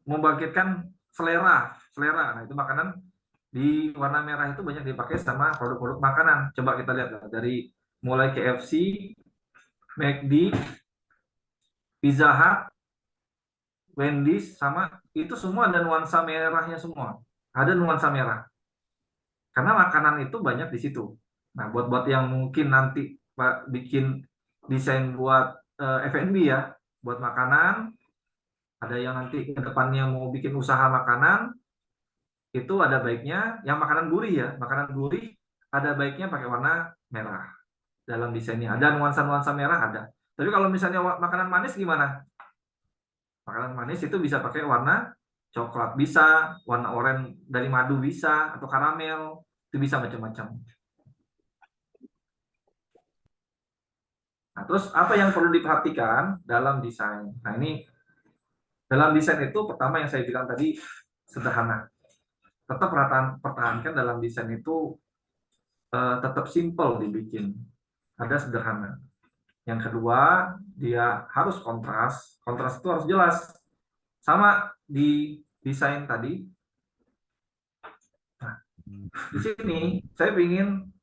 membangkitkan selera. Nah, itu makanan di warna merah itu banyak dipakai sama produk-produk makanan. Coba kita lihat dari mulai KFC, McD, Pizza Hut, Wendy's, sama itu semua ada nuansa merahnya semua. Ada nuansa merah. Karena makanan itu banyak di situ. Nah, buat yang mungkin nanti Pak bikin desain buat F&B ya, buat makanan, ada yang nanti ke depannya mau bikin usaha makanan, itu ada baiknya yang makanan gurih ya, makanan gurih ada baiknya pakai warna merah dalam desainnya. Ada nuansa-nuansa merah ada. Tapi kalau misalnya makanan manis gimana? Makanan manis itu bisa pakai warna coklat bisa, warna oranye dari madu bisa, atau karamel, itu bisa macam-macam. Nah, terus apa yang perlu diperhatikan dalam desain? Nah, ini dalam desain itu pertama yang saya bilang tadi sederhana. Tetap pertahankan dalam desain itu tetap simple dibikin, ada sederhana. Yang kedua, dia harus kontras. Kontras itu harus jelas. Sama di desain tadi. Nah, di sini saya ingin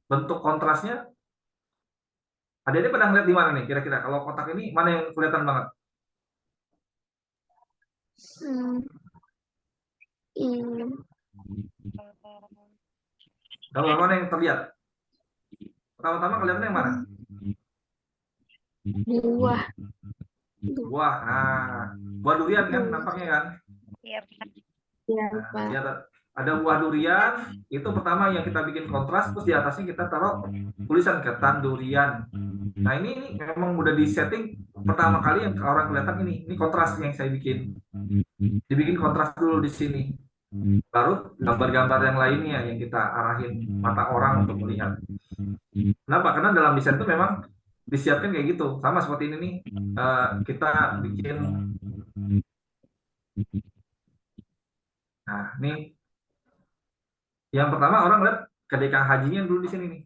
bentuk kontrasnya. Adik-adik pernah lihat di mana nih? Kira-kira kalau kotak ini mana yang kelihatan banget? Kalau mana yang terlihat? Pertama-tama kelihatannya yang mana?
Buah.
Buah. Nah, buah durian kan nampaknya kan?
Iya,
Nah,
Pak.
ada buah durian, itu pertama yang kita bikin kontras, terus di atasnya kita taruh tulisan ketan durian. Nah, ini memang udah di setting pertama kali yang orang kelihatan ini kontras yang saya bikin. Dibikin kontras dulu di sini. Baru gambar-gambar yang lainnya yang kita arahin mata orang untuk melihat. Kenapa? Karena dalam desain itu memang disiapkan kayak gitu. Sama seperti ini nih, kita bikin Nah, ini yang pertama orang lihat ketika hajinya dulu di sini nih.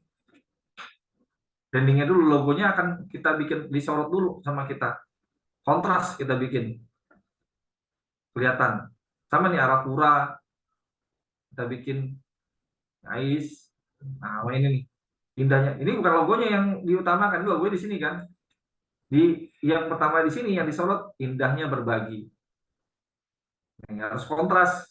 Brandingnya dulu, logonya akan kita bikin disorot dulu sama kita. Kontras kita bikin. Kelihatan. Sama nih Arafura. Kita bikin Ais. Nah, ini nih. Indahnya. Ini bukan logonya yang diutamakan, ini logonya di sini kan. Di yang pertama di sini yang disorot indahnya berbagi. Ini harus kontras.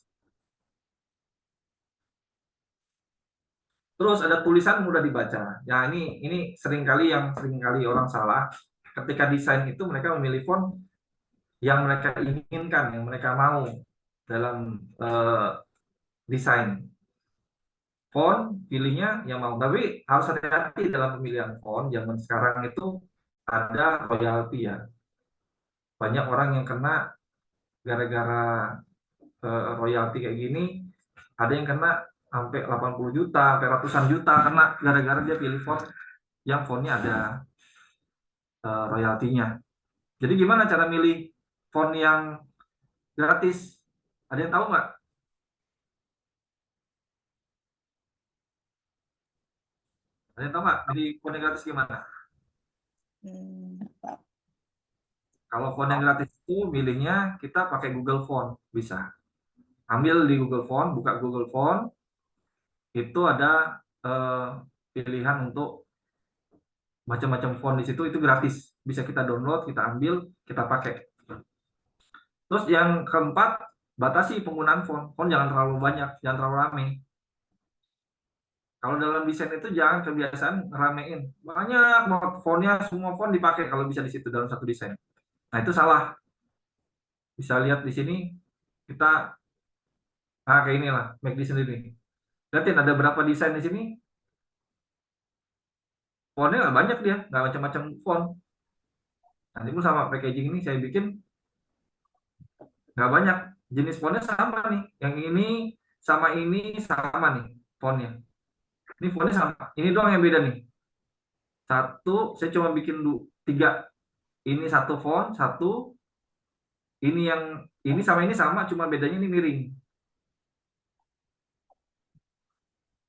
Terus ada tulisan mudah dibaca. Ya ini seringkali orang salah. Ketika desain itu mereka memilih font yang mereka inginkan, yang mereka mau dalam desain. Font pilihnya yang mau, tapi harus hati-hati dalam pemilihan font. Zaman sekarang itu ada royalti ya. Banyak orang yang kena gara-gara royalti kayak gini, ada yang kena sampai 80 juta, sampai ratusan juta kena gara-gara dia pilih font yang fontnya ada royaltinya. Jadi gimana cara milih font yang gratis? Ada yang tahu nggak? Ada yang tahu nggak? Milih font yang gratis gimana? Kalau font yang gratis itu milihnya kita pakai Google Font, bisa. Ambil di Google Font, buka Google Font, itu ada pilihan untuk macam-macam font di situ, itu gratis. Bisa kita download, kita ambil, kita pakai. Terus yang keempat, batasi penggunaan font. Font jangan terlalu banyak, jangan terlalu rame. Kalau dalam desain itu jangan kebiasaan ramein. Banyak fontnya, semua font dipakai kalau bisa di situ dalam satu desain. Nah, itu salah. Bisa lihat di sini, kita kayak inilah, make di sendiri. Lihatin ada berapa desain di sini. Fontnya nggak banyak dia, nggak macam-macam font. Nanti pun sama packaging ini saya bikin nggak banyak. Jenis fontnya sama nih. Yang ini sama nih fontnya. Ini fontnya sama. Ini doang yang beda nih. Satu, saya cuma bikin 3. Ini satu font, satu. Ini yang ini sama, cuma bedanya ini miring.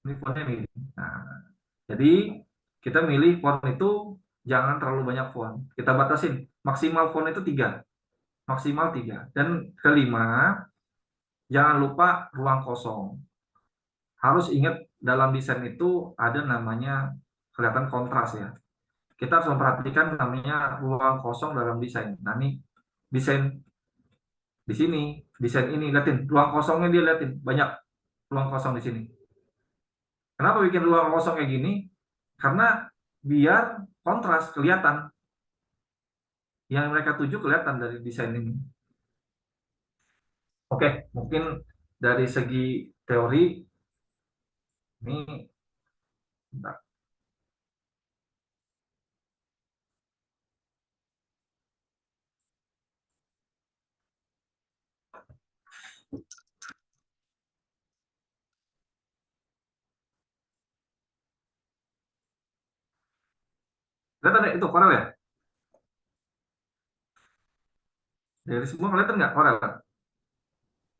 Ini fontnya miring. Nah, jadi kita milih font itu jangan terlalu banyak font. Kita batasin maksimal font itu 3. Maksimal 3. Dan kelima, jangan lupa ruang kosong. Harus ingat dalam desain itu ada namanya kelihatan kontras ya. Kita harus memperhatikan namanya ruang kosong dalam desain. Nah, ini desain di sini, desain ini lihatin ruang kosongnya, dia lihatin banyak ruang kosong di sini. Kenapa bikin ruang kosong kayak gini? Karena biar kontras kelihatan. Yang mereka tuju kelihatan dari desain ini. Oke, mungkin dari segi teori ini bentar. Kelihatan itu Corel ya? Dari semua kelihatan nggak Corel?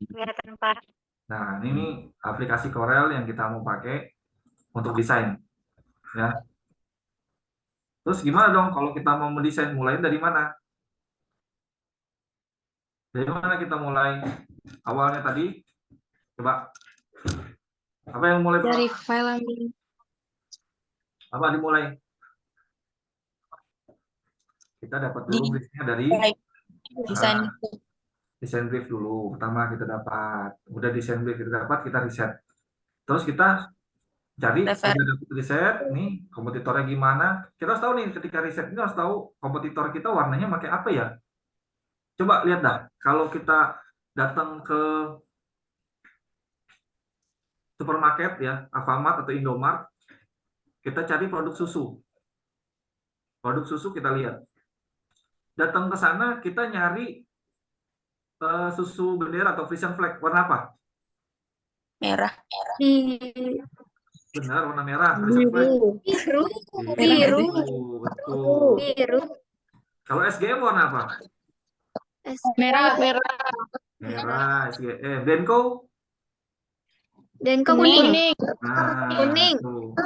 Kelihatan, Pak.
Nah, ini aplikasi Corel yang kita mau pakai untuk desain. Ya. Terus gimana dong kalau kita mau mendesain? Mulai dari mana? Dari mana kita mulai? Awalnya tadi, coba. Apa yang mulai?
Dari file ambil.
Apa dimulai? Kita dapat dulu briefnya dari desain brief dulu. Pertama kita dapat, udah desain brief kita dapat, kita riset. Terus kita cari, udah dapat riset, nih kompetitornya gimana. Kita harus tahu nih ketika riset ini harus tahu kompetitor kita warnanya pakai apa ya. Coba lihat dah, kalau kita datang ke supermarket ya, Alfamart atau Indomart, kita cari produk susu. Produk susu kita lihat. Datang ke sana kita nyari susu bendera atau Frisian flag warna apa?
Merah.
Benar, warna merah. Frisian flag.
Biru.
Betul.
Biru.
Kalau SGM warna apa?
Merah.
Merah, SGM. Denko?
Denko kuning.
Nah,
Kuning.
tuh.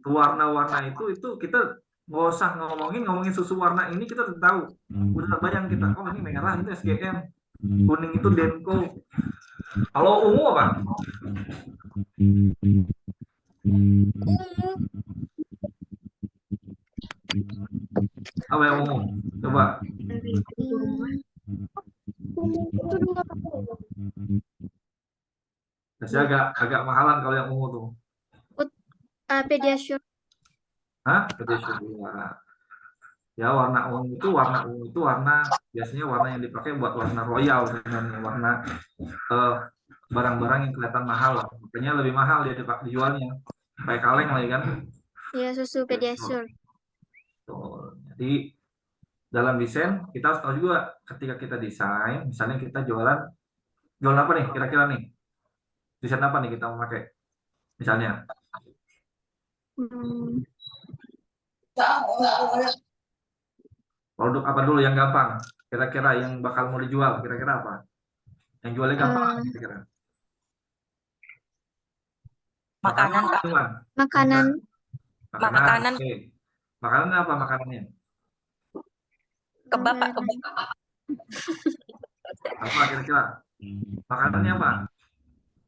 Tuh warna-warna itu kita nggak usah ngomongin susu warna ini, kita udah tahu. Udah bayang kita, oh ini merah itu SGM, kuning itu Denko. Kalau ungu apa? Apa yang ungu? Coba. Biasanya agak mahalan kalau yang ungu tuh.
Pediasure.
Hah? Ya, warna ungu itu warna biasanya warna yang dipakai buat warna royal sebenarnya, warna barang-barang yang kelihatan mahal lah. Makanya lebih mahal dia dijualnya. Kayak kaleng lagi kan.
Ya, susu pediasure.
Tuh. Jadi dalam desain kita harus tahu juga ketika kita desain, misalnya kita jualan apa nih kira-kira nih? Desain apa nih kita mau pakai? Misalnya. Produk apa dulu yang gampang? Kira-kira yang bakal mau dijual, kira-kira apa? Yang jualnya gampang kira-kira.
Makanan, Kak.
Makanan.
Makanan.
Oke. Makanan apa makanannya?
Kebab, Pak. Kebab.
Apa kira-kira? Makanannya apa?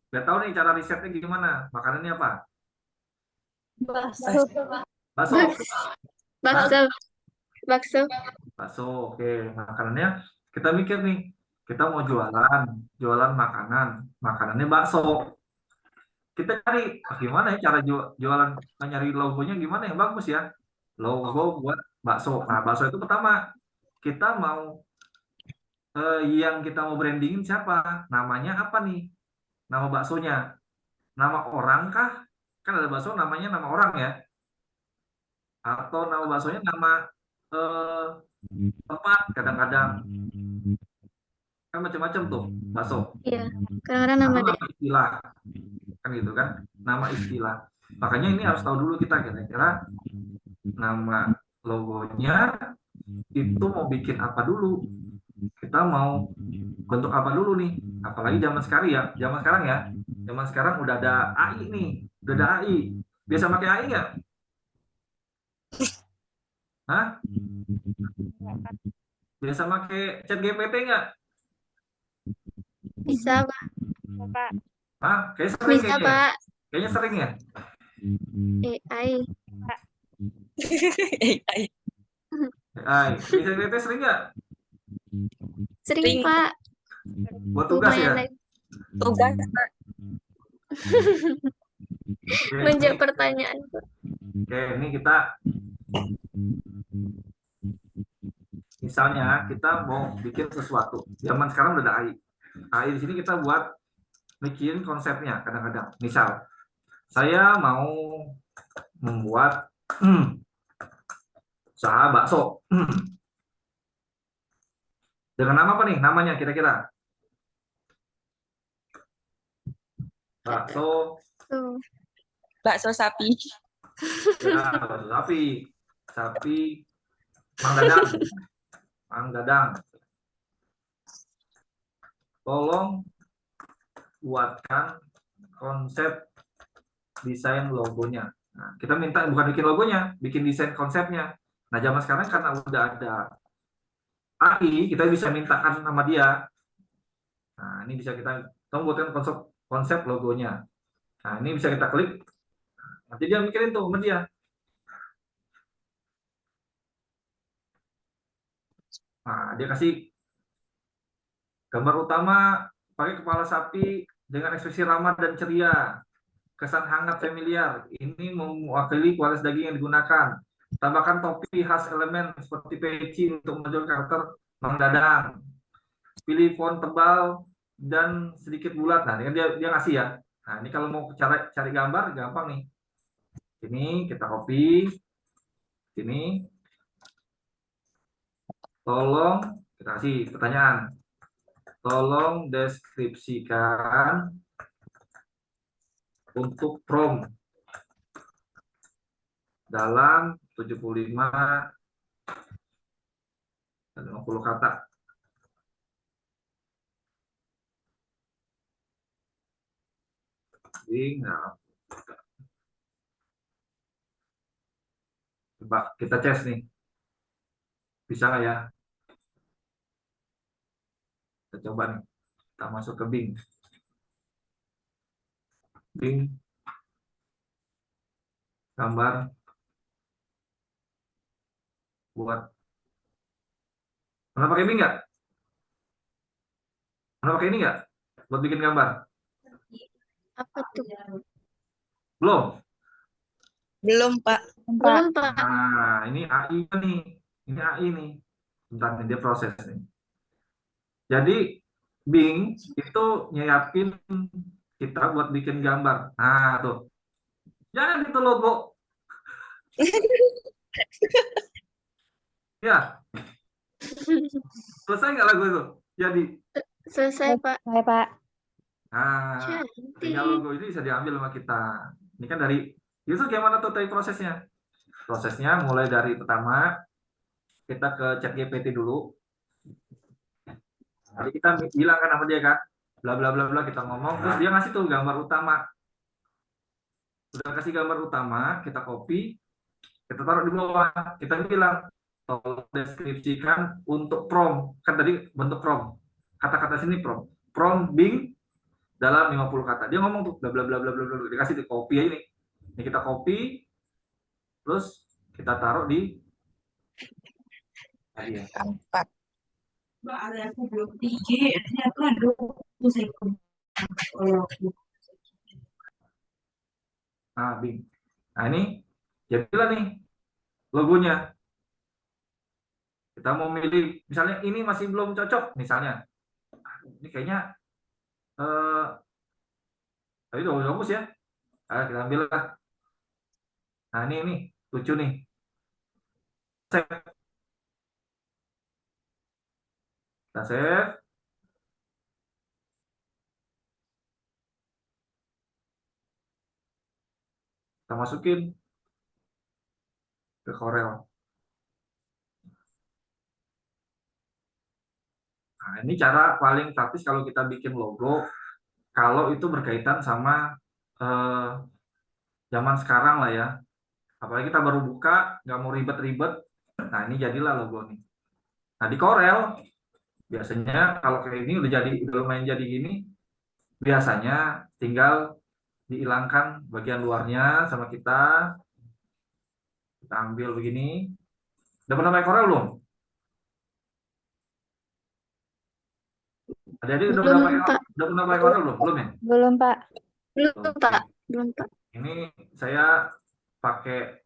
Gak tahu nih cara risetnya gimana. Makanannya apa?
Bakso.
Bakso.
Bakso. Bakso.
Bakso. Oke. Makanannya kita mikir nih. Kita mau jualan makanan. Makanannya bakso. Kita cari gimana ya cara jualan, nyari logonya gimana yang bagus ya. Logo buat bakso. Nah, bakso itu pertama kita mau yang kita mau brandingin siapa? Namanya apa nih? Nama baksonya. Nama orang kah? Kan ada bakso namanya nama orang ya. Atau nama baksonya nama tempat kadang-kadang. Kan macam-macam tuh bakso.
Iya, kadang-kadang nama deh.
Istilah. Kan gitu kan. Nama istilah. Makanya ini harus tahu dulu kita kira-kira nama logonya itu mau bikin apa dulu. Kita mau bentuk apa dulu nih, apalagi zaman sekarang ya, zaman sekarang udah ada AI nih, udah ada AI. Biasa pakai AI nggak? Hah? Biasa pakai chat GPT nggak?
Bisa, Pak.
Hah? Kayaknya sering
Bisa,
kayaknya.
Pak.
Kayaknya sering ya.
AI.
AI. Bisa GPT sering nggak?
Sering, Pak.
Buat tugas ya.
Lumayan lagi.
Tugas, Pak.
Menjawab pertanyaan.
Oke, ini kita misalnya kita mau bikin sesuatu. Zaman sekarang udah ada AI. AI di sini kita buat mikirin konsepnya kadang-kadang. Misal, saya mau membuat usaha bakso. Dengan nama apa nih namanya kira-kira? Bakso.
Bakso sapi.
Ya, bakso sapi. Sapi Mang Dadang. Mang Dadang. Tolong buatkan konsep desain logonya. Nah, kita minta bukan bikin logonya, bikin desain konsepnya. Nah, zaman sekarang karena udah ada AI, kita bisa mintakan sama dia. Nah, ini bisa kita tolong buatkan konsep logonya. Nah, ini bisa kita klik. Nanti dia mikirin tuh sama dia. Nah, dia kasih gambar utama pakai kepala sapi dengan ekspresi ramah dan ceria. Kesan hangat familiar. Ini mewakili kualitas daging yang digunakan. Tambahkan topi khas elemen seperti peci untuk menonjolkan karakter Mang Dadang. Pilih font tebal dan sedikit bulat. Nah, ini dia ngasih ya. Nah, ini kalau mau cari gambar gampang nih. Ini kita copy. Ini. Tolong kita kasih pertanyaan. Tolong deskripsikan untuk prompt dalam 75 dan 50 kata. Bing. Nah, coba kita tes nih. Bisa nggak ya? Kita coba nih. Kita masuk ke Bing. Bing, gambar buat. Pernah pakai Bing nggak? Pernah pakai ini nggak? Buat bikin gambar?
Apa tuh?
Belum?
Belum, Pak.
Belum, Pak.
Nah, ini AI nih. Ini AI nih. Bentar nih, dia proses nih. Jadi, Bing itu nyiapin kita buat bikin gambar. Nah, tuh. Jangan itu logo. Ya, selesai nggak lagu itu? Jadi,
Selesai, Pak.
Hai, Pak.
nah, tinggal
Cantik.
logo ini bisa diambil sama kita. Ini kan dari, itu gimana tuh tadi prosesnya? Prosesnya mulai dari pertama, kita ke chat GPT dulu. Jadi kita bilang kan sama dia kan, bla bla bla bla, kita ngomong, terus dia ngasih tuh gambar utama. Udah kasih gambar utama, kita copy, kita taruh di bawah. Kita bilang, tolong deskripsikan untuk prompt. Kan tadi bentuk prompt. Kata-kata sini prompt. Prompt Bing dalam 50 kata. Dia ngomong tuh bla bla bla bla bla bla. Dikasih di copy aja nih. Ini kita copy, terus kita taruh di tadi ya.
Empat.
Nah, Bing. Nah, ini jadilah nih logonya. Kita mau milih, misalnya ini masih belum cocok, misalnya. Ini kayaknya tapi udah bagus ya. Nah, kita ambil lah. Nah, ini lucu nih. Save. Kita save. Kita masukin ke Corel. Nah, ini cara paling praktis kalau kita bikin logo, kalau itu berkaitan sama zaman sekarang lah ya. Apalagi kita baru buka, nggak mau ribet-ribet. Nah, ini jadilah logo nih. Nah, di Corel, biasanya kalau kayak ini udah lumayan jadi gini, biasanya tinggal dihilangkan bagian luarnya sama kita. Kita ambil begini. Udah pernah pakai Corel belum? Adik-adik udah
Belum,
pernah
Pak.
pakai Corel belum? Belum ya?
Belum, Pak.
Belum,
Oke.
Pak. Belum, Pak.
Ini saya pakai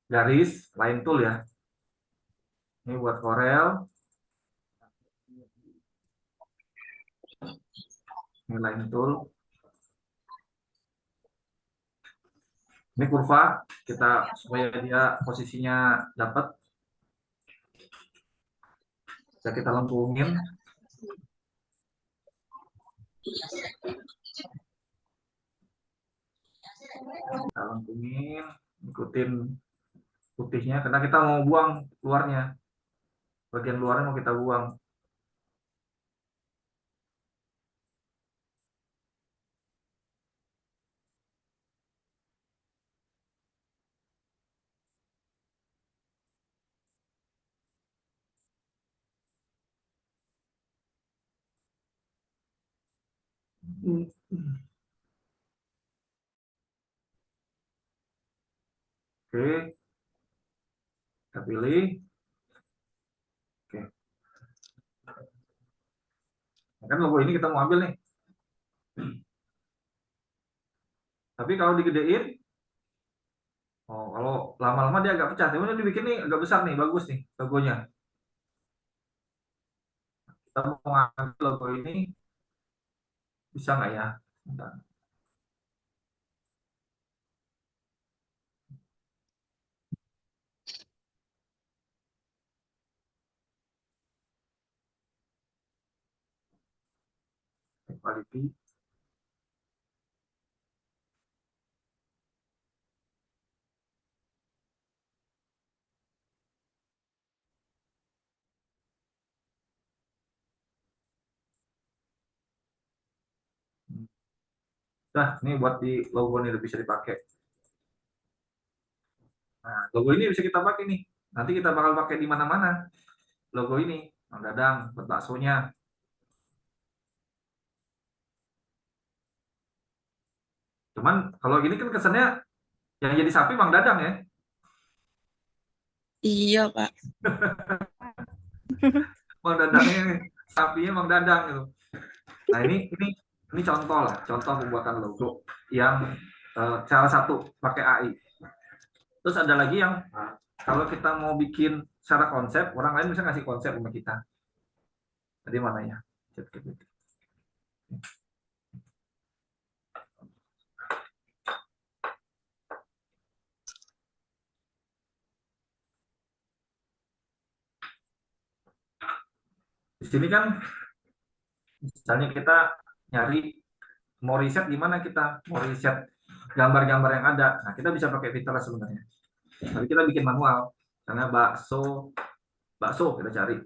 garis line tool ya. Ini buat Corel. Ini line tool. Ini kurva, kita supaya dia posisinya dapat. Bisa kita lengkungin. Kita lengkungin, ikutin putihnya, karena kita mau buang luarnya. Bagian luarnya mau kita buang. Oke, kita pilih. Oke. Nah, kan logo ini kita mau ambil nih. Tapi kalau digedein, oh kalau lama-lama dia agak pecah. Tapi dibikin nih agak besar nih, bagus nih logonya. Kita mau ngambil logo ini, bisa nggak ya? Bentar. Quality. Nah, ini buat di logo ini udah bisa dipakai. Nah, logo ini bisa kita pakai nih. Nanti kita bakal pakai di mana-mana. Logo ini, Mang Dadang, buat baksonya. Cuman kalau gini kan kesannya yang jadi sapi Mang Dadang ya.
Iya, Pak.
Mang Dadangnya nih, sapinya Mang Dadang gitu. Nah, ini contoh lah, contoh pembuatan logo yang salah satu pakai AI. Terus ada lagi yang kalau kita mau bikin secara konsep, orang lain bisa ngasih konsep sama kita. Tadi mana ya? Di sini kan misalnya kita nyari mau riset di mana kita mau riset gambar-gambar yang ada. Nah, kita bisa pakai Pinterest sebenarnya. Tapi kita bikin manual. Karena bakso kita cari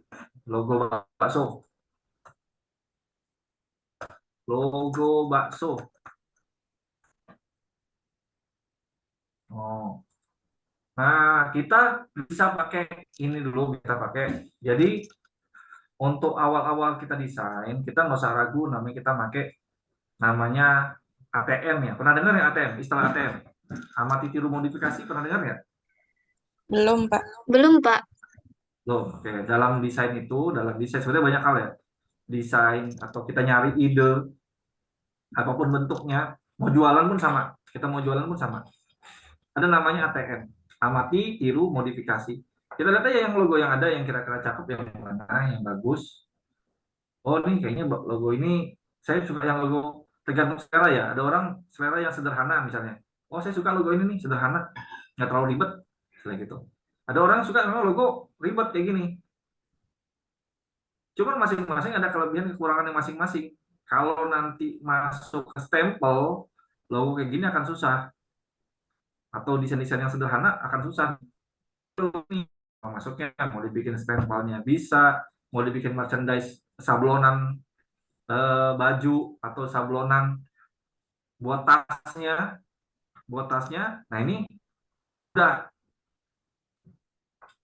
logo bakso. Logo bakso. Oh. Nah, kita bisa pakai ini dulu, kita pakai. Jadi untuk awal-awal kita desain, kita nggak usah ragu namanya kita pakai namanya ATM ya. Pernah dengar ya ATM? Istilah ATM. Amati tiru modifikasi, pernah dengar ya?
Belum, Pak.
Belum, Pak.
Loh, oke. Dalam desain itu, dalam desain sebenarnya banyak hal ya. Desain atau kita nyari ide, apapun bentuknya, mau jualan pun sama. Kita mau jualan pun sama. Ada namanya ATM. Amati, tiru, modifikasi. Kita lihat aja yang logo yang ada, yang kira-kira cakep, yang mana, yang bagus. Oh, nih kayaknya logo ini, saya suka yang logo tergantung selera ya. Ada orang selera yang sederhana misalnya. Oh, saya suka logo ini nih, sederhana. Nggak terlalu ribet. Seperti gitu. Ada orang yang suka memang logo ribet kayak gini. Cuman masing-masing ada kelebihan kekurangannya masing-masing. Kalau nanti masuk ke stempel, logo kayak gini akan susah. Atau desain-desain yang sederhana akan susah. Nih, mau masuknya, mau dibikin stempelnya bisa, mau dibikin merchandise sablonan baju atau sablonan buat tasnya. Nah, ini udah.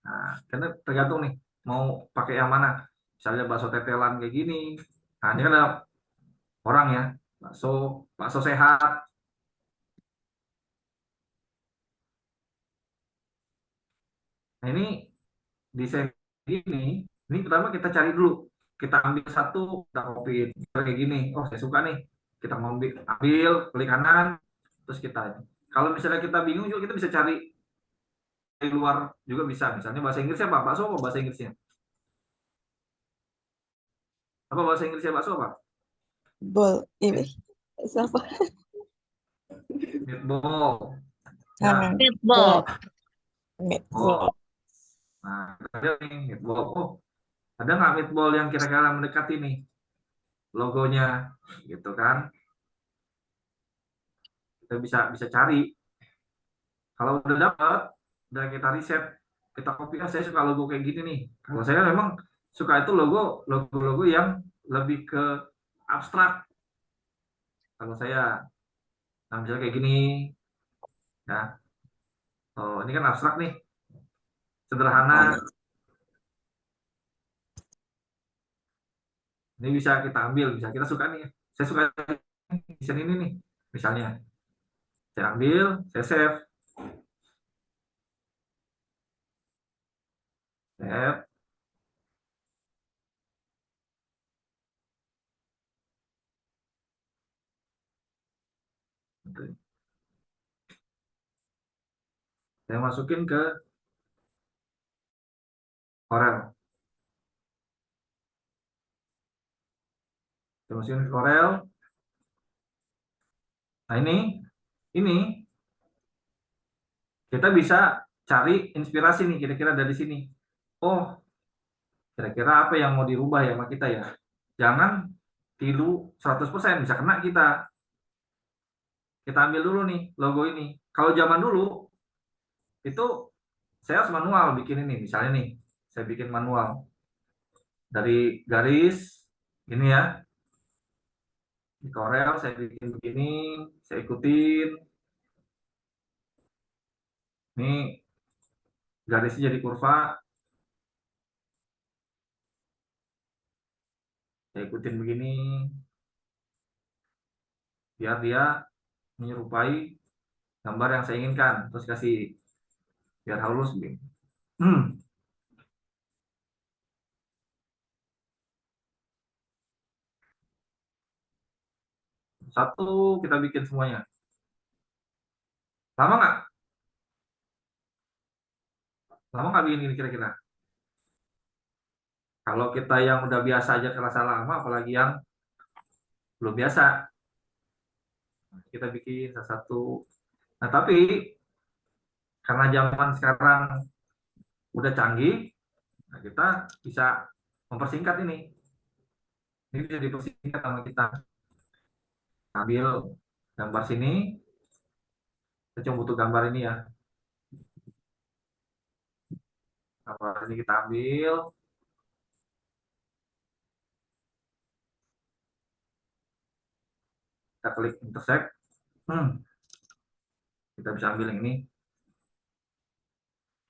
Nah, karena tergantung nih mau pakai yang mana. Misalnya bakso tetelan kayak gini. Nah, ini kan ada orang ya, bakso sehat. Nah, ini desain ini pertama kita cari dulu. Kita ambil satu, kita copy kayak gini. Oh, saya suka nih. Kita ambil, klik kanan, terus kita. Kalau misalnya kita bingung juga kita bisa cari di luar juga bisa. Misalnya bahasa Inggrisnya apa? Bakso apa bahasa Inggrisnya? Apa bahasa Inggrisnya bakso apa?
Bol. Ini. Siapa?
Meatball.
Nah,
Meatball.
meatball.
Nah, ada nih meatball. Oh, ada nggak meatball yang kira-kira mendekati nih logonya, gitu kan? Kita bisa cari. Kalau udah dapat, udah kita riset, kita copy. Saya suka logo kayak gini nih. Kalau saya memang suka itu logo yang lebih ke abstrak. Kalau saya, nah misalnya kayak gini, ya. Oh, ini kan abstrak nih, sederhana. Ini bisa kita ambil, bisa kita suka nih. Saya suka desain ini nih, misalnya. Saya ambil, saya save. Save. Saya masukin ke Corel. Saya masukin ke Corel. Nah, ini kita bisa cari inspirasi nih kira-kira dari sini. Oh, kira-kira apa yang mau dirubah ya sama kita ya. Jangan tiru 100%, bisa kena kita. Kita ambil dulu nih logo ini. Kalau zaman dulu itu saya harus manual bikin ini. Misalnya nih, saya bikin manual dari garis ini ya. Di Corel saya bikin begini, saya ikutin. Ini garisnya jadi kurva. Saya ikutin begini. Biar dia menyerupai gambar yang saya inginkan. Terus kasih biar halus begini. Satu kita bikin semuanya. Lama nggak? Lama nggak bikin ini kira-kira? Kalau kita yang udah biasa aja kerasa lama, apalagi yang belum biasa. Kita bikin satu. Nah, tapi karena zaman sekarang udah canggih, nah kita bisa mempersingkat ini. Ini bisa dipersingkat sama kita. Ambil gambar sini, kita cuma butuh gambar ini ya. Gambar ini kita ambil. Kita klik intersect. Kita bisa ambil yang ini.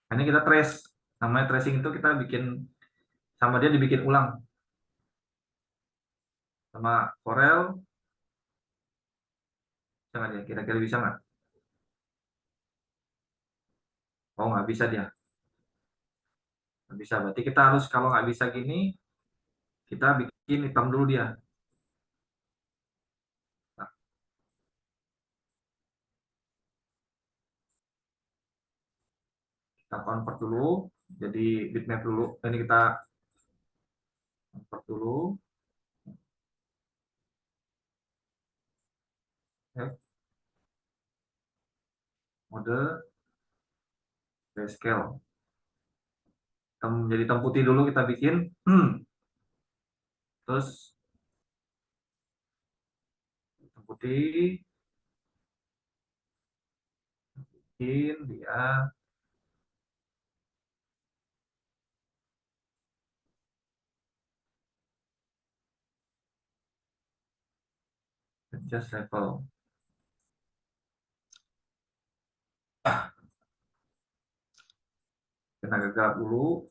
Nah, ini kita trace. Namanya tracing itu kita bikin sama dia dibikin ulang. Sama Corel. Jangan ya, kira-kira bisa nggak? Oh, nggak bisa dia. Nggak bisa. Berarti kita harus, kalau nggak bisa gini, kita bikin hitam dulu dia. Nah, kita convert dulu. Jadi bitmap dulu. Ini kita convert dulu. Oke. Mode grayscale. Jadi hitam putih dulu kita bikin. Terus hitam putih. Bikin dia. Adjust level. Kita gelap dulu.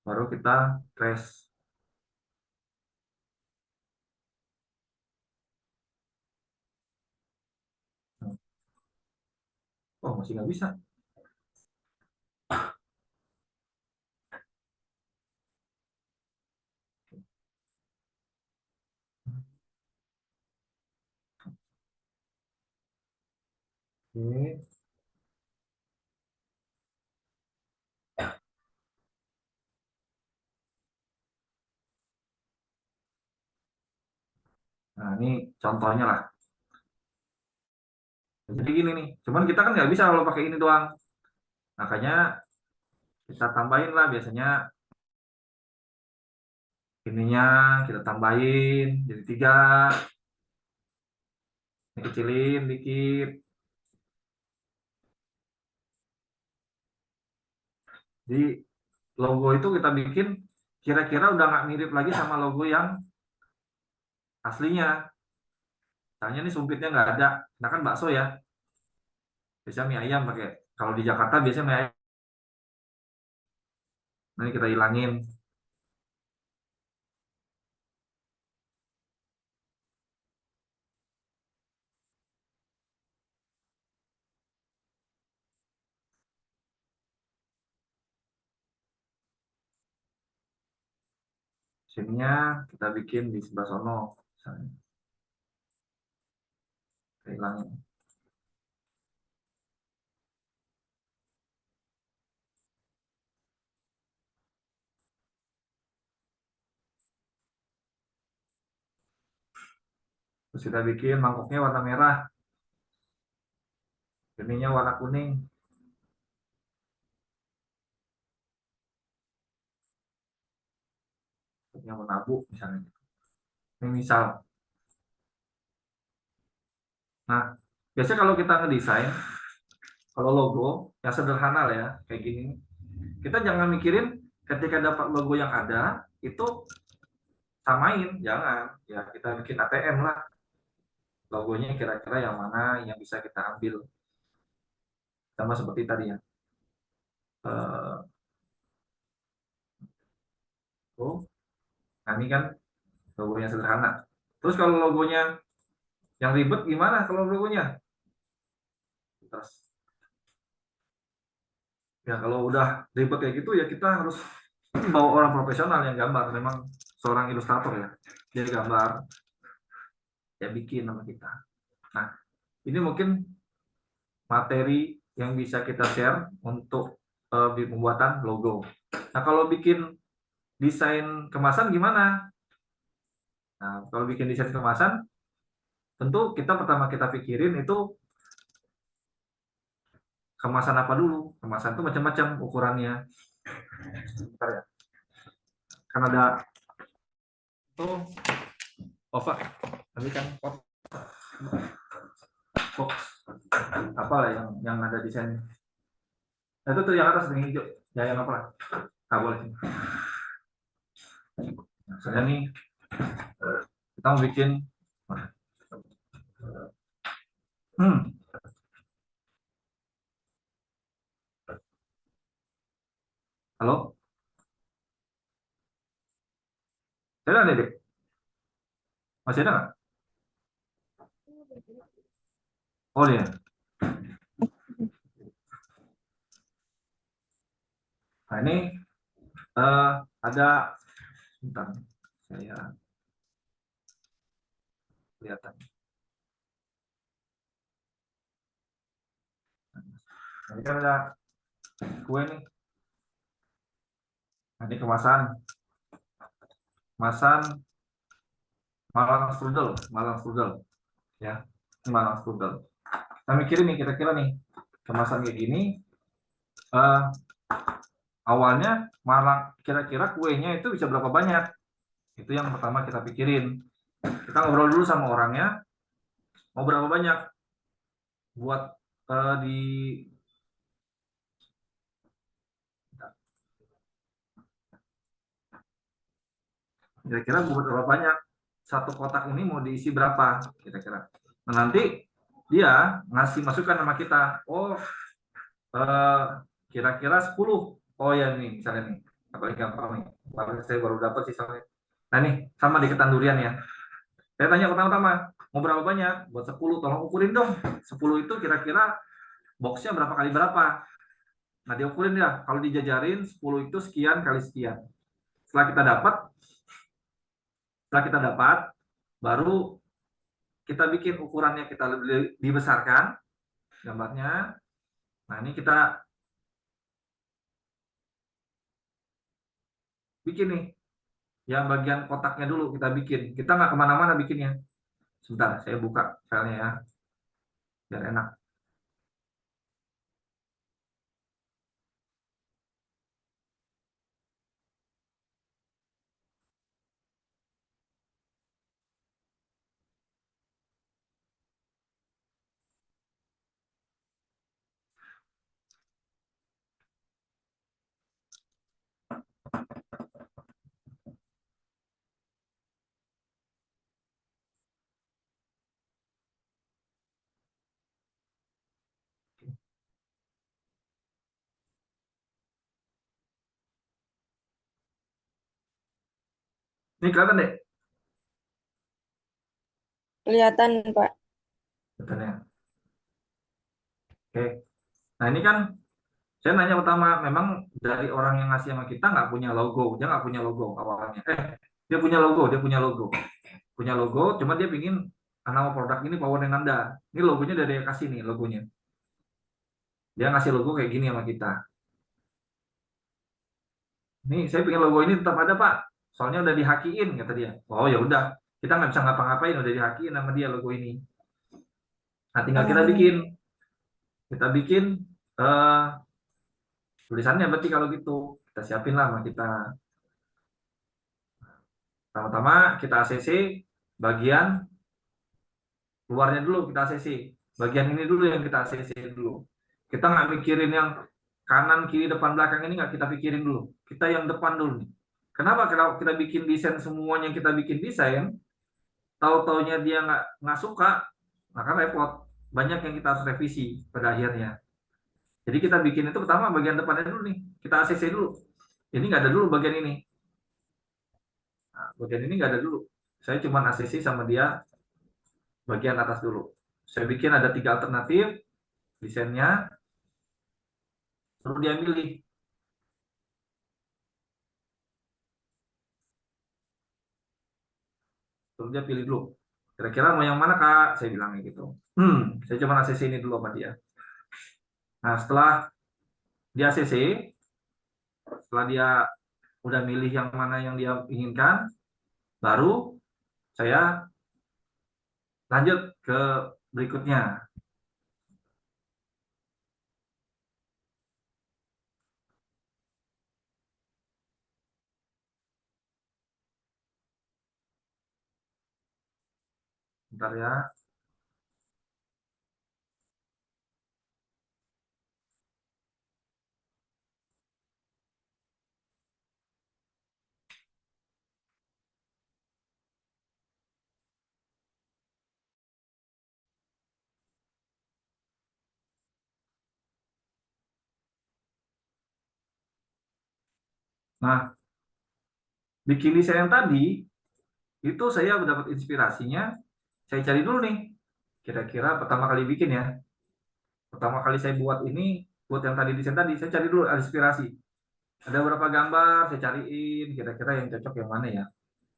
Baru kita trace. Oh, masih nggak bisa. Oke. Nah, ini contohnya lah. Jadi gini nih, cuman kita kan nggak bisa kalau pakai ini doang. Makanya kita tambahin lah biasanya ininya kita tambahin jadi 3. Ini kecilin dikit. Jadi logo itu kita bikin kira-kira udah nggak mirip lagi sama logo yang aslinya. Misalnya ini sumpitnya nggak ada, nah kan bakso ya. Biasanya mie ayam pakai. Kalau di Jakarta biasanya mie ayam. Nah, ini kita hilangin. Sininya kita bikin di sebelah sono. Misalnya. Kita hilangin. Terus kita bikin mangkoknya warna merah. Ininya warna kuning. Yang warna abu misalnya. Ini misal. Nah, biasanya kalau kita ngedesain, kalau logo yang sederhana lah ya, kayak gini. Kita jangan mikirin ketika dapat logo yang ada, itu samain, jangan. Ya kita bikin ATM lah. Logonya kira-kira yang mana yang bisa kita ambil. Sama seperti tadi ya. Nah ini kan logonya sederhana. Terus kalau logonya yang ribet gimana kalau logonya? Terus ya kalau udah ribet kayak gitu ya kita harus bawa orang profesional yang gambar. Memang seorang ilustrator ya, dia gambar, ya bikin sama kita. Nah ini mungkin materi yang bisa kita share untuk pembuatan logo. Nah kalau bikin desain kemasan gimana? Nah kalau bikin desain kemasan, tentu kita pertama kita pikirin itu kemasan apa dulu. Kemasan itu macam-macam ukurannya. Bentar ya. Kan ada tuh OVA, tapi kan box apa lah yang ada desainnya. Nah, itu tuh yang atas yang hijau, ya yang apa lah? Nggak boleh. Nah, saya nih kita mau bikin halo, saya ada deh, masih ada nggak? Oh iya. Nah ini ada, bentar, saya kelihatan. Nah, ini kan ada kue nih. Nah, ini kemasan Malang strudel, ya. Ini Malang strudel. Kita mikirin nih kira-kira nih kemasan kayak gini. Awalnya Malang, kira-kira kuenya itu bisa berapa banyak? Itu yang pertama kita pikirin. Kita ngobrol dulu sama orangnya, mau berapa banyak buat di kira-kira buat berapa banyak, satu kotak ini mau diisi berapa kira-kira. Nah nanti dia ngasih masukan sama kita, oh kira-kira 10. Oh ya nih misalnya nih, apalagi gampang nih, saya baru dapat sih soalnya. Nah nih sama di ketan durian ya, saya tanya pertama-tama mau berapa banyak, buat 10, tolong ukurin dong 10 itu kira-kira boxnya berapa kali berapa. Nah diukurin ya, kalau dijajarin 10 itu sekian kali sekian. Setelah kita dapat baru kita bikin ukurannya, kita lebih dibesarkan gambarnya. Nah ini kita bikin nih yang bagian kotaknya dulu, kita bikin, kita nggak kemana-mana bikinnya. Sebentar saya buka filenya ya biar enak. Ini kelihatan deh
Kelihatan, Pak.
betulnya. Oke, nah ini kan saya nanya pertama, memang dari orang yang ngasih sama kita nggak punya logo, dia nggak punya logo awalnya. Dia punya logo, cuma dia pingin nama produk ini Power Nanda. Ini logonya dari dia kasih nih logonya. Dia ngasih logo kayak gini sama kita. Nih saya pingin logo ini tetap ada Pak, soalnya udah dihakiin kata dia. Oh ya udah, kita nggak bisa ngapa-ngapain, udah dihakiin sama dia logo ini. Nah tinggal kita bikin tulisannya, berarti kalau gitu kita siapin lah sama kita. Pertama-tama kita ACC bagian luarnya dulu, kita ACC bagian ini dulu yang kita ACC dulu. Kita nggak mikirin yang kanan kiri depan belakang ini, nggak kita pikirin dulu, kita yang depan dulu nih. Kenapa kalau kita bikin desain, semuanya kita bikin desain, tahu-taunya dia nggak suka, maka repot. Banyak yang kita harus revisi pada akhirnya. Jadi kita bikin itu pertama bagian depannya dulu nih, kita ACC dulu. Ini nggak ada dulu bagian ini. Nah, bagian ini nggak ada dulu. Saya cuma ACC sama dia bagian atas dulu. Saya bikin ada 3 alternatif desainnya, terus dia milih. Terus dia pilih dulu. Kira-kira mau yang mana Kak? Saya bilang gitu. Saya cuma ACC ini dulu sama dia. Nah, setelah dia ACC, setelah dia udah milih yang mana yang dia inginkan, baru saya lanjut ke berikutnya. Bentar ya. Nah, bikin desain yang tadi, itu saya dapat inspirasinya, saya cari dulu nih. Kira-kira pertama kali bikin ya. Pertama kali saya buat ini, buat yang tadi desain tadi, saya cari dulu inspirasi. Ada beberapa gambar, saya cariin, kira-kira yang cocok yang mana ya.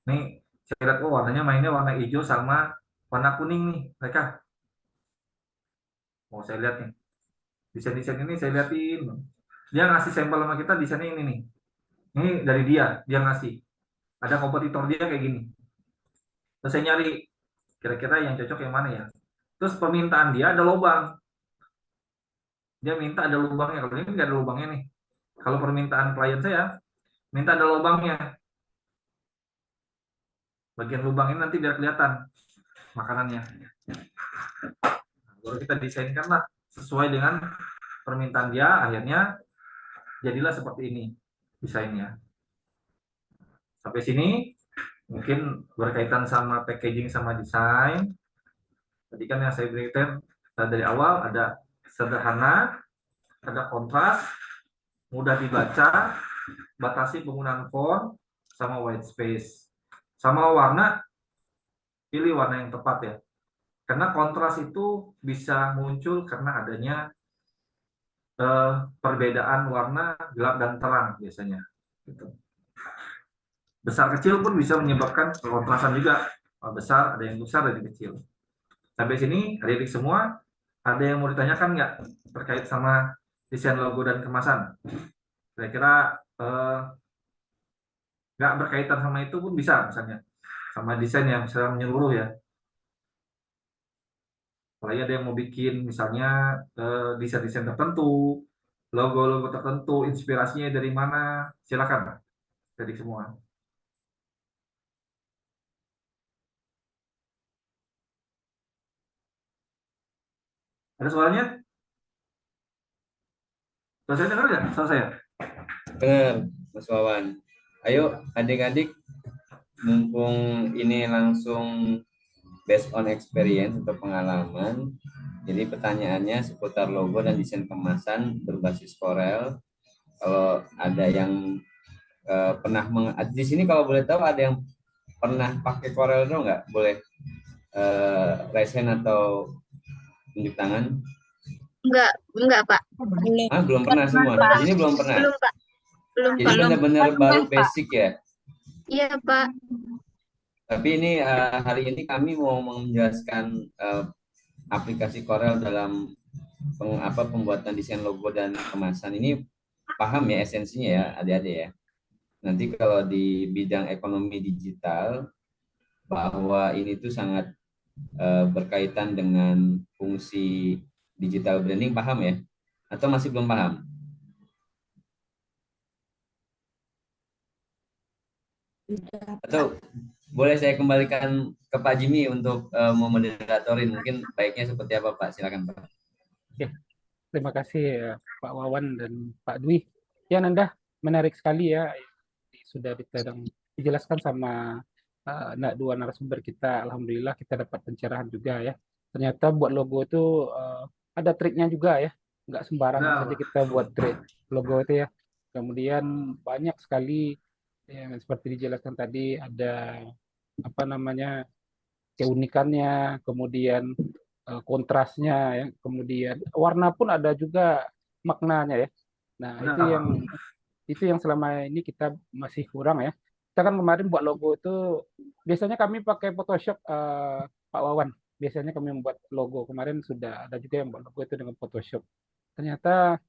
Nih, saya lihat, oh warnanya mainnya warna hijau sama warna kuning nih, mereka. Mau saya lihat nih. Desain-desain ini saya liatin. Dia ngasih sampel sama kita desainnya ini nih. Ini dari dia ngasih. Ada kompetitor dia kayak gini. Terus saya nyari, kira-kira yang cocok yang mana ya. Terus permintaan dia ada lubang. Dia minta ada lubangnya. Kalau ini nggak ada lubangnya nih. Kalau permintaan klien saya, minta ada lubangnya. Bagian lubang ini nanti biar kelihatan makanannya. Baru kita desainkan lah sesuai dengan permintaan dia, akhirnya jadilah seperti ini desainnya. Sampai sini mungkin berkaitan sama packaging sama desain. Tadi kan yang saya berikan dari awal ada sederhana, ada kontras, mudah dibaca, batasi penggunaan font, sama white space. Sama warna, pilih warna yang tepat ya. Karena kontras itu bisa muncul karena adanya perbedaan warna gelap dan terang biasanya. Gitu. Besar kecil pun bisa menyebabkan kontrasan juga. Besar, ada yang besar, ada yang kecil. Sampai sini, adik-adik semua, ada yang mau ditanyakan nggak terkait sama desain logo dan kemasan? Kira-kira nggak berkaitan sama itu pun bisa, misalnya. Sama desain yang secara menyeluruh ya. Kalau ada yang mau bikin, misalnya desain-desain tertentu, logo-logo tertentu, inspirasinya dari mana, silakan, adik semua. Ada soalnya? Selesai dengar nggak? Selesai ya?
Dengar, Mas Wawan. Ayo adik-adik, mumpung ini langsung based on experience atau pengalaman. Jadi pertanyaannya seputar logo dan desain kemasan berbasis Corel. Kalau ada yang pernah di sini kalau boleh tahu ada yang pernah pakai Corel dong nggak? Boleh raise hand atau tunjuk tangan?
Enggak, Pak.
Belum pernah semua. Di sini belum pernah.
Belum, Pak. Belum,
Jadi
Pak.
benar-benar baru basic ya.
Iya, Pak.
Tapi ini hari ini kami mau menjelaskan aplikasi Corel dalam pembuatan desain logo dan kemasan. Ini paham ya esensinya ya adik-adik ya. Nanti kalau di bidang ekonomi digital bahwa ini tuh sangat berkaitan dengan fungsi digital branding, paham ya? Atau masih belum paham? Atau boleh saya kembalikan ke Pak Jimmy untuk memoderatorin, mungkin baiknya seperti apa Pak? Silakan Pak.
Oke, terima kasih Pak Wawan dan Pak Dwi. Ya Nanda, menarik sekali ya sudah dijelaskan sama dua narasumber kita. Alhamdulillah kita dapat pencerahan juga ya. Ternyata buat logo itu ada triknya juga ya. Nggak sembarangan saja
Nah,
kita buat trik logo itu ya. Kemudian banyak sekali yang seperti dijelaskan tadi, ada apa namanya, keunikannya, kemudian kontrasnya ya, kemudian warna pun ada juga maknanya ya. Nah,
benar Pak.
itu yang selama ini kita masih kurang ya. Kita kan kemarin buat logo itu biasanya kami pakai Photoshop, Pak Wawan. Biasanya kami membuat logo. Kemarin sudah ada juga yang buat logo itu dengan Photoshop. Ternyata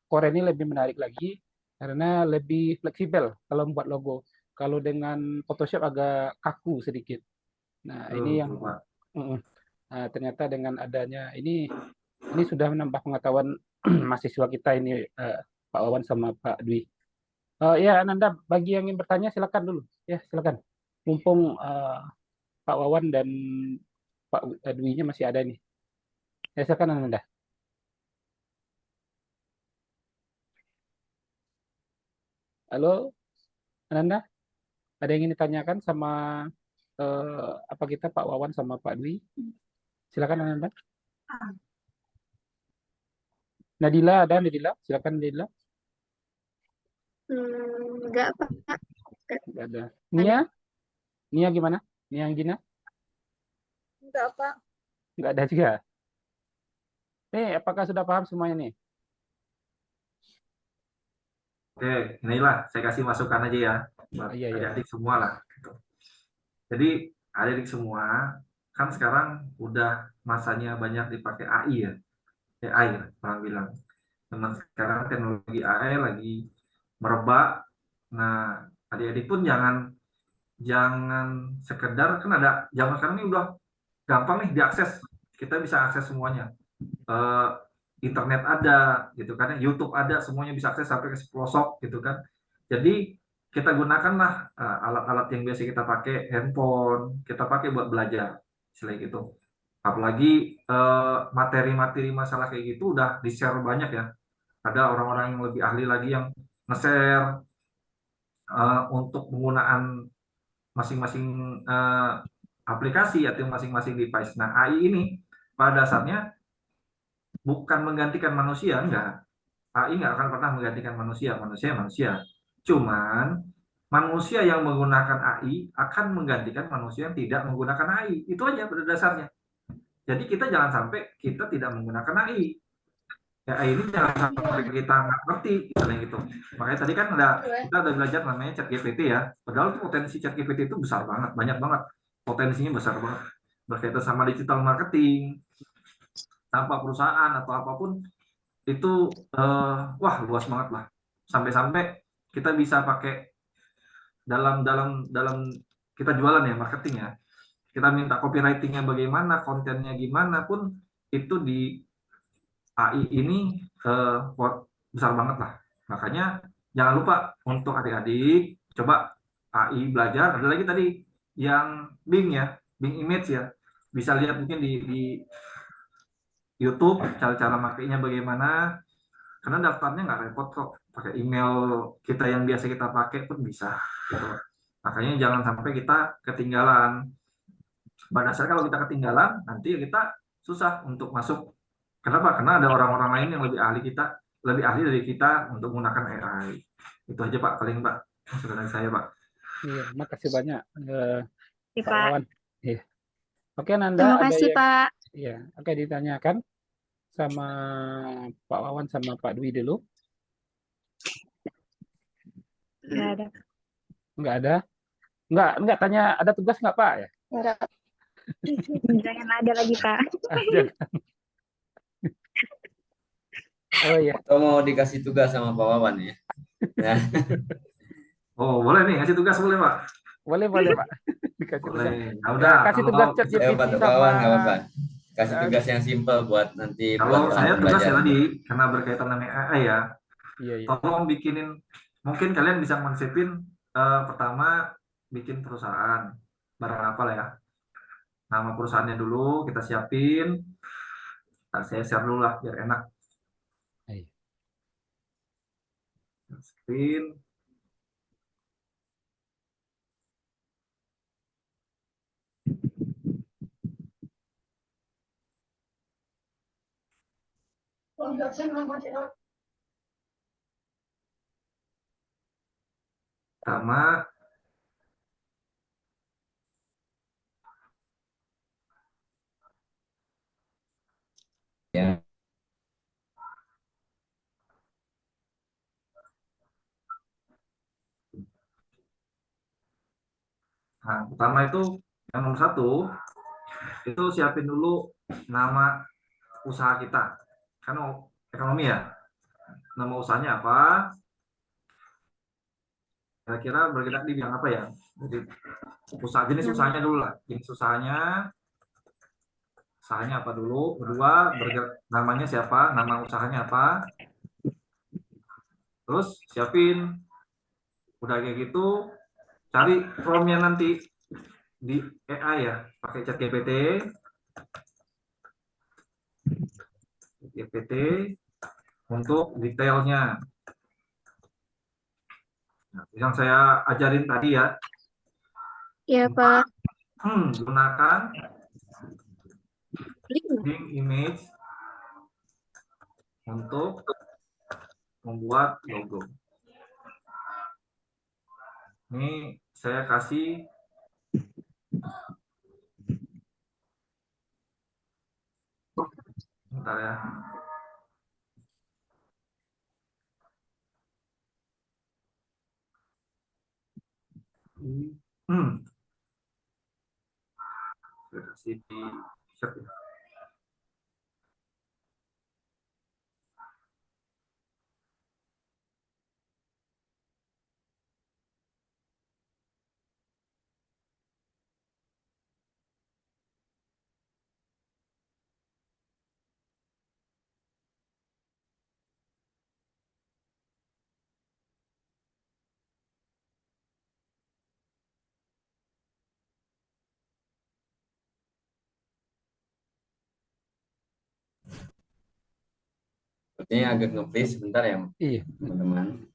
Core ini lebih menarik lagi karena lebih fleksibel kalau membuat logo. Kalau dengan Photoshop agak kaku sedikit. Nah, ini yang
Betul, Pak.
Nah, ternyata dengan adanya ini sudah menambah pengetahuan mahasiswa kita ini, Pak Wawan sama Pak Dwi. Ya, Ananda, bagi yang ingin bertanya silakan dulu. Ya, silakan. Mumpung Pak Wawan dan Pak Dwi-nya masih ada nih. Ya, silakan Ananda. Halo, Ananda, ada yang ingin ditanyakan sama apa kita Pak Wawan sama Pak Dwi? Silakan Ananda. Nadila ada, Nadila? Silakan Nadila.
Enggak, Pak.
Enggak ada. Nia gimana? Nia Gina?
Enggak, Pak.
Enggak ada juga. Apakah sudah paham semuanya nih?
Oke, inilah saya kasih masukan aja ya buat
Iya, iya.
adik-adik semua lah. Gitu. Jadi adik-adik semua kan sekarang udah masanya banyak dipakai AI ya, AI ya, orang bilang. Teman sekarang teknologi AI lagi merebak. Nah, adik-adik pun jangan sekedar, kan ada zaman sekarang ini udah gampang nih diakses, kita bisa akses semuanya. Internet ada gitu kan, YouTube ada, semuanya bisa akses sampai ke pelosok gitu kan. Jadi kita gunakanlah alat-alat yang biasa kita pakai, handphone kita pakai buat belajar selain gitu. Apalagi materi-materi masalah kayak gitu udah di-share banyak ya. Ada orang-orang yang lebih ahli lagi yang nge-share untuk penggunaan masing-masing aplikasi atau masing-masing device. Nah, AI ini pada dasarnya bukan menggantikan manusia, enggak. AI nggak akan pernah menggantikan manusia, manusia. Cuman manusia yang menggunakan AI akan menggantikan manusia yang tidak menggunakan AI. Itu aja pada dasarnya. Jadi kita jangan sampai kita tidak menggunakan AI. Ya, AI ini jangan sampai kita nggak ngerti, gitu. Makanya tadi kan kita udah belajar namanya ChatGPT ya. Padahal potensi ChatGPT itu besar banget, banyak banget. Potensinya besar banget. Berkaitan sama digital marketing, tanpa perusahaan atau apapun, itu wah luas banget lah. Sampai-sampai kita bisa pakai dalam kita jualan ya, marketing ya. Kita minta copywritingnya bagaimana, kontennya gimana pun itu di AI ini besar banget lah. Makanya jangan lupa untuk adik-adik coba AI belajar. Ada lagi tadi yang Bing ya, Bing Image ya. Bisa lihat mungkin di YouTube cara-cara makainya bagaimana. Karena daftarnya nggak repot kok. Pakai email kita yang biasa kita pakai pun bisa. Gitu. Makanya jangan sampai kita ketinggalan. Pada dasarnya kalau kita ketinggalan, nanti kita susah untuk masuk. Kenapa? Karena ada orang-orang lain yang lebih ahli dari kita untuk menggunakan AI. Itu aja Pak, paling Pak. Masukan dari saya Pak.
Iya, makasih banyak
Iya,
Pak
Pak.
Wawan. Iya. Oke, Nanda,
Terima
ada
kasih,
yang
Pak.
iya, oke ditanyakan sama Pak Wawan sama Pak Dwi dulu.
Nggak ada.
Enggak ada. Enggak tanya ada tugas enggak, Pak ya?
Nggak. Jangan ada lagi, Pak.
Jangan. Oh iya.
Atau mau dikasih tugas sama Pak Wawan ya? Nah,
Oh, boleh nih, ngasih tugas boleh Pak?
Boleh, Pak. Dikasih tugas.
Boleh. Nah, udah,
Kasih
kalau
tugas chat
Pak
GPT sama
Wawan nggak apa-apa. Kasih tugas yang simpel buat nanti
kalau
buat
saya tugas
belajar.
ya tadi, karena berkaitan dengan AI ya,
Iya.
tolong bikinin, mungkin kalian bisa konsepin pertama bikin perusahaan, barang apa lah ya. Nama perusahaannya dulu kita siapin. Nah, saya share dulu lah biar enak.
Iya.
Screen. Sama
Ya.
Nah, pertama itu yang nomor 1 itu siapin dulu nama usaha kita. Kan ekonomi ya. Nama usahanya apa? Kira-kira bergerak di bidang apa ya? Jadi jenis usahanya dulu lah. Jenis usahanya apa dulu? Kedua, namanya siapa? Nama usahanya apa? Terus siapin. Udah kayak gitu, cari promnya nanti di AI ya, pakai ChatGPT. Untuk detailnya. Nah, yang saya ajarin tadi ya,
Ya, Pak.
gunakan link image untuk membuat logo. Ini saya kasih bentar ya. Saya kasih di share ya.
Sepertinya agak nge-freeze sebentar ya,
Iya.
teman-teman.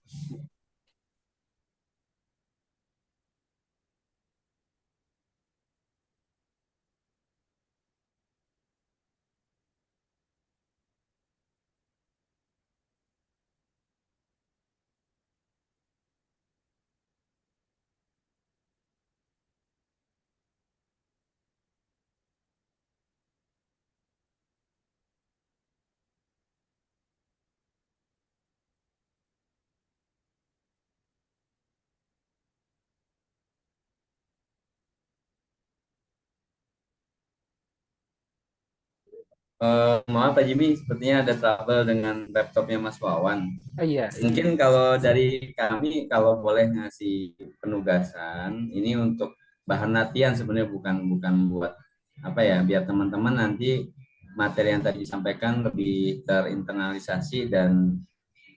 Maaf Pak Jimmy, sepertinya ada trouble dengan laptopnya Mas Wawan.
Iya,
Mungkin kalau dari kami, kalau boleh ngasih penugasan, ini untuk bahan latihan sebenarnya, bukan buat apa ya, biar teman-teman nanti materi yang tadi disampaikan lebih terinternalisasi dan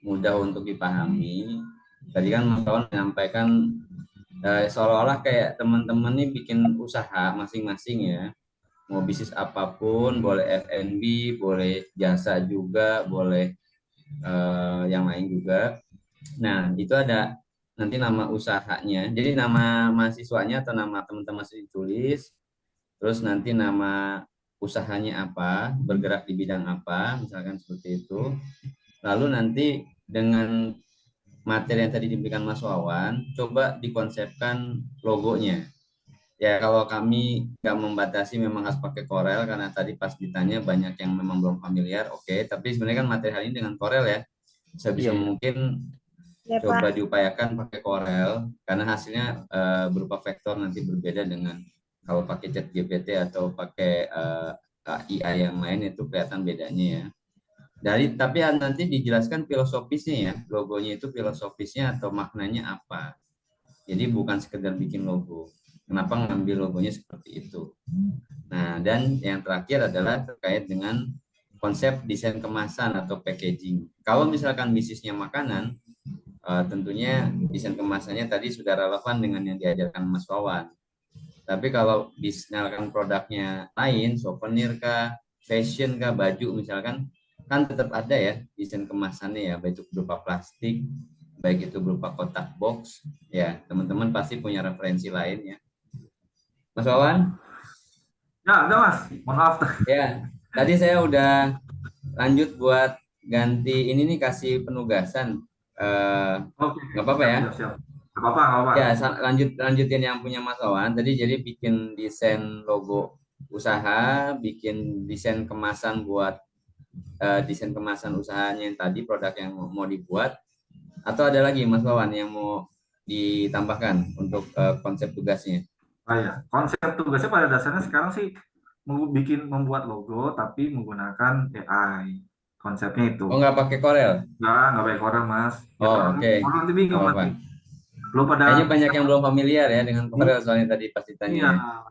mudah untuk dipahami. Tadi kan Mas Wawan menyampaikan seolah-olah kayak teman-teman ini bikin usaha masing-masing ya. Mau bisnis apapun, boleh F&B, boleh jasa juga, boleh yang lain juga. Nah, itu ada nanti nama usahanya. Jadi nama mahasiswanya atau nama teman-teman ditulis, terus nanti nama usahanya apa, bergerak di bidang apa, misalkan seperti itu. Lalu nanti dengan materi yang tadi diberikan Mas Wawan, coba dikonsepkan logonya. Ya, kalau kami nggak membatasi memang harus pakai Corel, karena tadi pas ditanya banyak yang memang belum familiar, oke. Tapi sebenarnya kan materi hari ini dengan Corel ya, sebisa
Iya.
mungkin
Ya,
coba
Pak.
diupayakan pakai Corel, karena hasilnya berupa vektor nanti berbeda dengan kalau pakai ChatGPT atau pakai AI yang lain, itu kelihatan bedanya ya. Tapi nanti dijelaskan filosofisnya ya, logonya itu filosofisnya atau maknanya apa. Jadi bukan sekedar bikin logo. Kenapa ngambil logonya seperti itu? Nah, dan yang terakhir adalah terkait dengan konsep desain kemasan atau packaging. Kalau misalkan bisnisnya makanan, tentunya desain kemasannya tadi sudah relevan dengan yang diajarkan Mas Wawan. Tapi kalau misalkan produknya lain, souvenir kah, fashion kah, baju misalkan, kan tetap ada ya desain kemasannya ya, baik itu berupa plastik, baik itu berupa kotak box, ya teman-teman pasti punya referensi lain ya. Mas Wawan?
Ya, udah Mas. Mohon maaf.
Ya, tadi saya udah lanjut buat ganti ini nih, kasih penugasan.
Oke,
Nggak apa-apa ya?
siap. Nggak apa-apa, nggak apa-apa.
Ya, lanjutin yang punya Mas Wawan. Tadi jadi bikin desain logo usaha, bikin desain kemasan buat desain kemasan usahanya yang tadi, produk yang mau dibuat. Atau ada lagi Mas Wawan yang mau ditambahkan untuk konsep tugasnya?
Ah, ya. Konsep tugasnya pada dasarnya sekarang sih membuat logo tapi menggunakan AI. Konsepnya itu.
Oh, nggak pakai Corel?
Nggak baik orang, Mas. Ya,
Oh,
orang,
oke.
orang nanti bingung
Nggak apa-apa.
nanti. Belum pada
Kayaknya banyak yang belum familiar ya dengan Corel soalnya tadi pas ditanya.
iya,
Ya.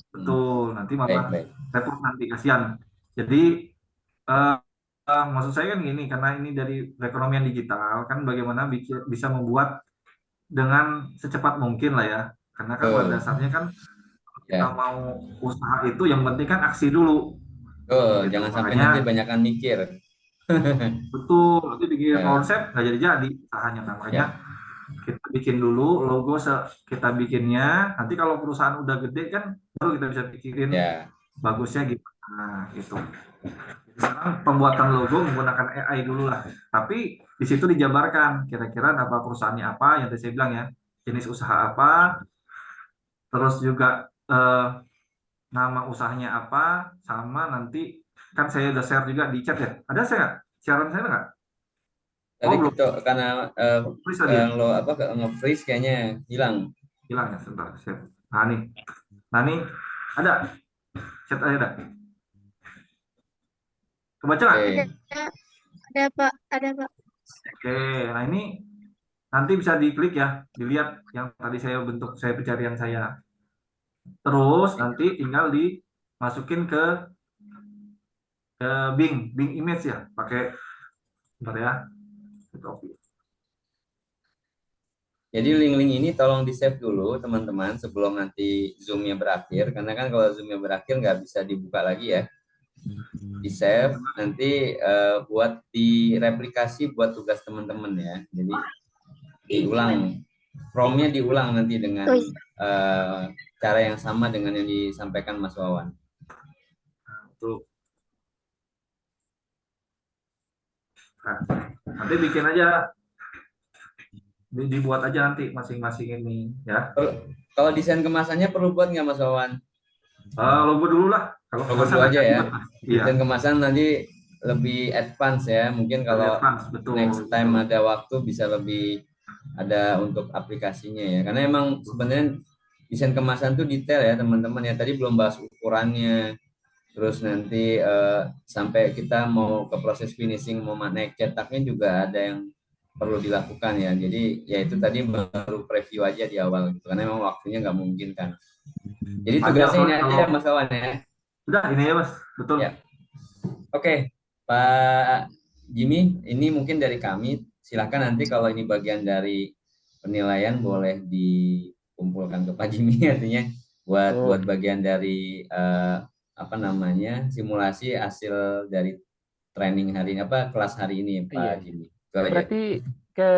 betul. Nanti malah
Baik.
repot nanti, kasihan. Jadi eh, maksud saya kan gini, karena ini dari perekonomian digital kan, bagaimana bisa membuat dengan secepat mungkin lah ya. Karena kan pada
Betul.
dasarnya kan kita
Ya.
mau usaha itu yang penting kan aksi dulu.
Betul.
Gitu.
Jangan sampai
Makanya
nanti banyakan mikir.
betul, nanti bikin
Ya.
konsep nggak jadi usahanya. Nah, makanya
Ya.
kita bikin dulu logo, kita bikinnya. Nanti kalau perusahaan udah gede kan baru kita bisa pikirin
Ya.
bagusnya gimana gitu. Sekarang pembuatan logo menggunakan AI dulu lah. Tapi di situ dijabarkan kira-kira nama perusahaannya apa, yang tadi saya bilang ya, jenis usaha apa, terus juga nama usahanya apa, sama nanti kan saya udah share juga di chat ya. Ada saya nggak? Siaran saya nggak?
Tadi
Belum.
kita karena
Freeze tadi ya?
lo apa nge-freeze kayaknya hilang.
Hilang ya, sebentar. Nah nih, ada chat ada. Kebaca nggak?
Oke.
Ada Pak, ada Pak.
Oke, nah ini nanti bisa diklik ya, dilihat yang tadi saya bentuk saya pencarian saya. Terus nanti tinggal dimasukin ke Bing Image ya, pakai bentar ya. Copy.
Jadi link-link ini tolong di-save dulu teman-teman sebelum nanti Zoom-nya berakhir. Karena kan kalau Zoom-nya berakhir nggak bisa dibuka lagi ya. Di-save, nanti buat direplikasi buat tugas teman-teman ya. Jadi diulang, prompt-nya diulang nanti dengan cara yang sama dengan yang disampaikan Mas Wawan.
Nah, tuh. Nah, nanti bikin aja, dibuat aja nanti masing-masing ini ya.
Kalau desain kemasannya perlu buat nggak Mas Wawan?
Logo dulu lah. Kalau
Logo dulu aja ya.
Iya.
Desain kemasan nanti lebih advance ya. Mungkin kalau next time ada waktu bisa lebih ada untuk aplikasinya ya. Karena emang sebenarnya desain kemasan tuh detail ya teman-teman ya. Tadi belum bahas ukurannya. Terus nanti sampai kita mau ke proses finishing, mau naik cetaknya juga ada yang perlu dilakukan ya. Jadi ya itu tadi baru preview aja di awal gitu. Karena memang waktunya nggak mungkin kan. Jadi tugasnya ini aja ya Mas Kawan ya.
Udah ini ya Mas, betul.
Ya. Oke, Pak Jimmy, ini mungkin dari kami. Silahkan nanti kalau ini bagian dari penilaian boleh dikumpulkan ke Pak Jimmy artinya buat bagian dari apa namanya simulasi hasil dari training hari ini kelas hari ini Pak Jimmy.
Berarti ke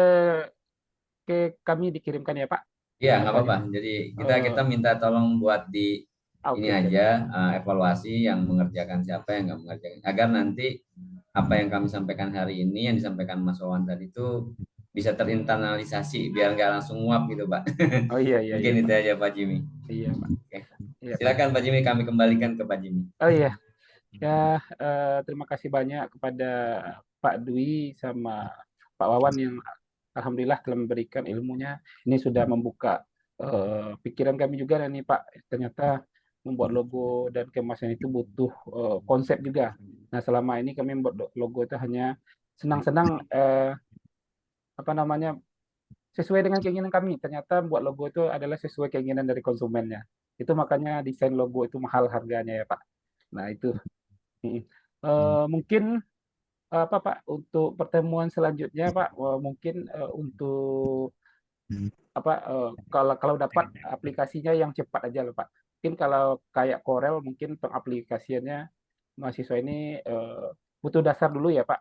kami dikirimkan ya Pak?
Iya nggak apa-apa. Jadi kita minta tolong buat di ini aja evaluasi yang mengerjakan siapa yang nggak mengerjakan agar nanti apa yang kami sampaikan hari ini yang disampaikan Mas Wawan tadi itu bisa terinternalisasi biar nggak langsung nguap gitu Pak.
Oh iya.
Mungkin itu aja Pak Jimmy.
Iya Pak.
Oke. Silakan Pak Jimmy, kami kembalikan ke Pak Jimmy.
Oh iya. Ya terima kasih banyak kepada Pak Dwi sama Pak Wawan yang alhamdulillah telah memberikan ilmunya. Ini sudah membuka pikiran kami juga nih Pak. Ternyata membuat logo dan kemasan itu butuh konsep juga. Nah selama ini kami membuat logo itu hanya senang-senang apa namanya sesuai dengan keinginan kami. Ternyata membuat logo itu adalah sesuai keinginan dari konsumennya. Itu makanya desain logo itu mahal harganya ya Pak. Nah itu mungkin apa Pak untuk pertemuan selanjutnya Pak mungkin untuk apa kalau dapat aplikasinya yang cepat aja loh Pak. Mungkin kalau kayak Corel mungkin pengaplikasiannya mahasiswa ini butuh dasar dulu ya Pak.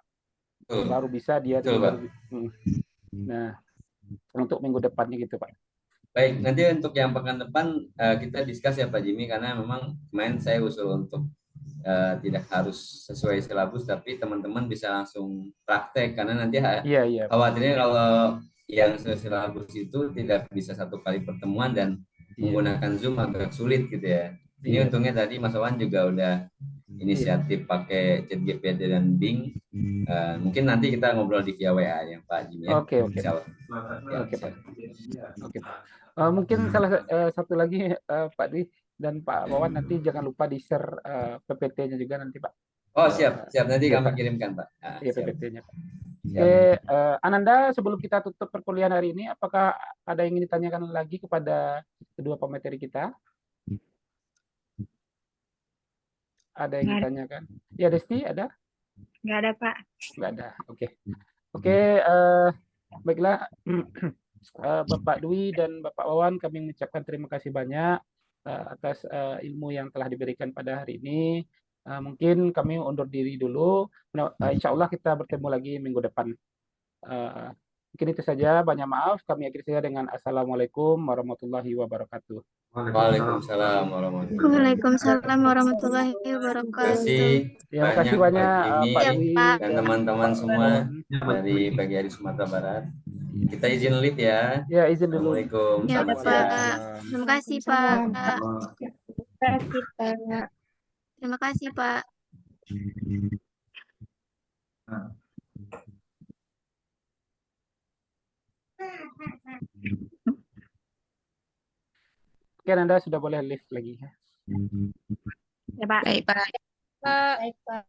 Baru bisa dia baru. Nah, untuk minggu depannya gitu Pak.
Baik, nanti untuk yang pekan depan kita discuss ya Pak Jimmy karena memang kemarin saya usul untuk tidak harus sesuai silabus, tapi teman-teman bisa langsung praktek karena nanti
Iya.
khawatirnya kalau yang sesuai silabus itu tidak bisa satu kali pertemuan dan menggunakan Zoom agak sulit gitu ya. Ini
Iya.
untungnya tadi Mas Wawan juga udah inisiatif pakai ChatGPT dan Bing. Mungkin nanti kita ngobrol di via WA ya Pak Jimmy ya.
Oke.
Insya Allah.
Oke, Pak. Oke, Pak. Mungkin satu lagi Pak Dwi dan Pak Wawan, nanti jangan lupa di-share PPT-nya juga nanti, Pak.
Oh, siap. Nanti
Iya,
kami
Pak.
kirimkan, Pak.
Iya,
Siap.
PPT-nya, Pak.
Siap.
Oke, Ananda, sebelum kita tutup perkuliahan hari ini, apakah ada yang ingin ditanyakan lagi kepada kedua pemateri kita? Ada yang ditanyakan? Ya, Desti, ada?
Nggak ada, Pak.
Nggak ada. Oke, baiklah. Bapak Dwi dan Bapak Wawan, kami mengucapkan terima kasih banyak atas ilmu yang telah diberikan pada hari ini. Mungkin kami undur diri dulu. Insya Allah kita bertemu lagi minggu depan. Mungkin itu saja. Banyak maaf. Kami akhiri saja dengan Assalamualaikum warahmatullahi wabarakatuh.
Waalaikumsalam warahmatullahi wabarakatuh.
Waalaikumsalam warahmatullahi
Terima
wabarakatuh.
kasih
Terima kasih banyak Pak
Iya,
Dwi
Pak.
dan teman-teman
Pak
semua
Wawan.
dari PGRI Sumatera Barat. Kita izin lead ya.
Ya, izin dulu.
Assalamualaikum.
Ya,
Selamat
Pak.
siang.
Terima kasih, Pak.
Terima kasih, Pak.
Terima kasih, Pak.
Oke, Anda sudah boleh live lagi.
Ya, Pak.
Baik, Pak.
Baik, Pak.